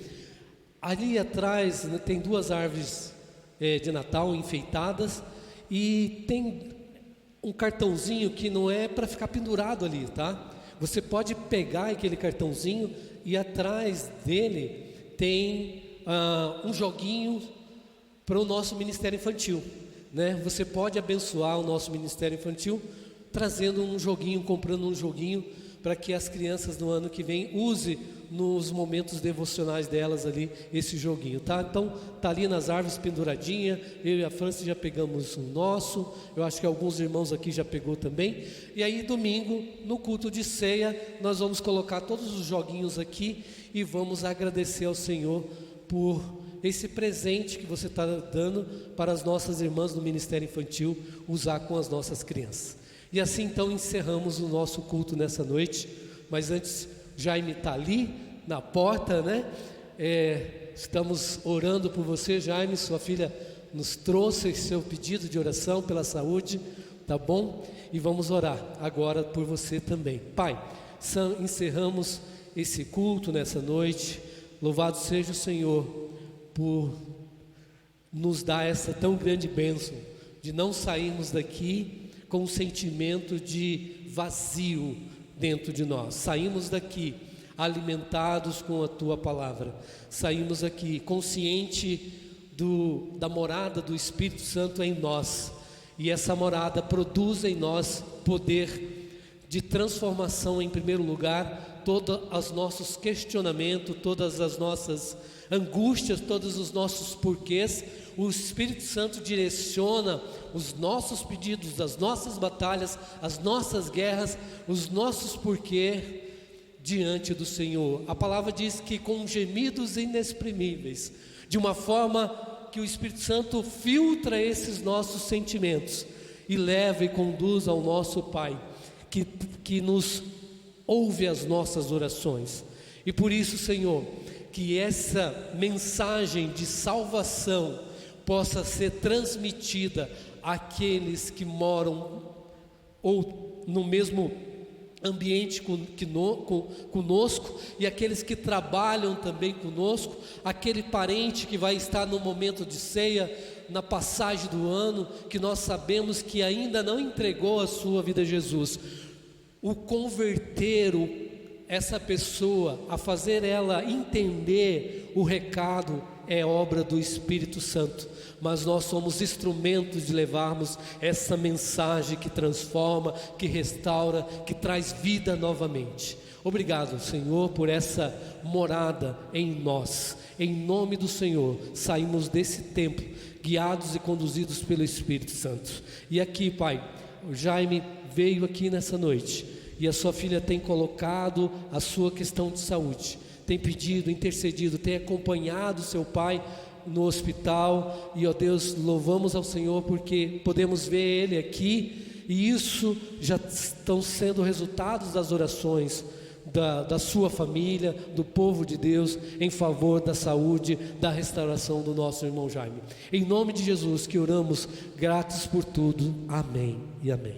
Ali atrás, né, tem 2 árvores de Natal enfeitadas e tem um cartãozinho que não é para ficar pendurado ali, tá? Você pode pegar aquele cartãozinho e atrás dele tem um joguinho para o nosso Ministério Infantil, né? Você pode abençoar o nosso Ministério Infantil trazendo um joguinho, comprando um joguinho, para que as crianças no ano que vem use nos momentos devocionais delas ali esse joguinho, tá? Então tá ali nas árvores penduradinha. Eu e a França já pegamos o nosso, eu acho que alguns irmãos aqui já pegou também. E aí domingo, no culto de ceia, nós vamos colocar todos os joguinhos aqui e vamos agradecer ao Senhor por esse presente que você está dando para as nossas irmãs do Ministério Infantil usar com as nossas crianças. E assim então encerramos o nosso culto nessa noite. Mas antes, Jaime está ali na porta, né? Estamos orando por você, Jaime. Sua filha nos trouxe seu pedido de oração pela saúde, tá bom? E vamos orar agora por você também. Pai, encerramos esse culto nessa noite. Louvado seja o Senhor por nos dar essa tão grande bênção de não sairmos daqui com um sentimento de vazio dentro de nós. Saímos daqui alimentados com a Tua Palavra. Saímos aqui consciente da morada do Espírito Santo em nós. E essa morada produz em nós poder de transformação, em primeiro lugar, todos os nossos questionamentos, todas as nossas angústias, todos os nossos porquês. O Espírito Santo direciona os nossos pedidos, as nossas batalhas, as nossas guerras, os nossos porquês diante do Senhor. A palavra diz que com gemidos inexprimíveis, de uma forma que o Espírito Santo filtra esses nossos sentimentos e leva e conduz ao nosso Pai, que nos ouve as nossas orações. E por isso, Senhor, que essa mensagem de salvação possa ser transmitida àqueles que moram ou no mesmo ambiente conosco, e aqueles que trabalham também conosco, aquele parente que vai estar no momento de ceia, na passagem do ano, que nós sabemos que ainda não entregou a sua vida a Jesus. O converter essa pessoa, a fazer ela entender o recado, é obra do Espírito Santo, mas nós somos instrumentos de levarmos essa mensagem que transforma, que restaura, que traz vida novamente. Obrigado, Senhor, por essa morada em nós. Em nome do Senhor, saímos desse tempo guiados e conduzidos pelo Espírito Santo. E aqui, Pai, o Jaime veio aqui nessa noite e a sua filha tem colocado a sua questão de saúde, tem pedido, intercedido, tem acompanhado seu pai no hospital. E ó Deus, louvamos ao Senhor porque podemos ver ele aqui, e isso já estão sendo resultados das orações da sua família, do povo de Deus, em favor da saúde, da restauração do nosso irmão Jaime. Em nome de Jesus que oramos, gratos por tudo. Amém e amém.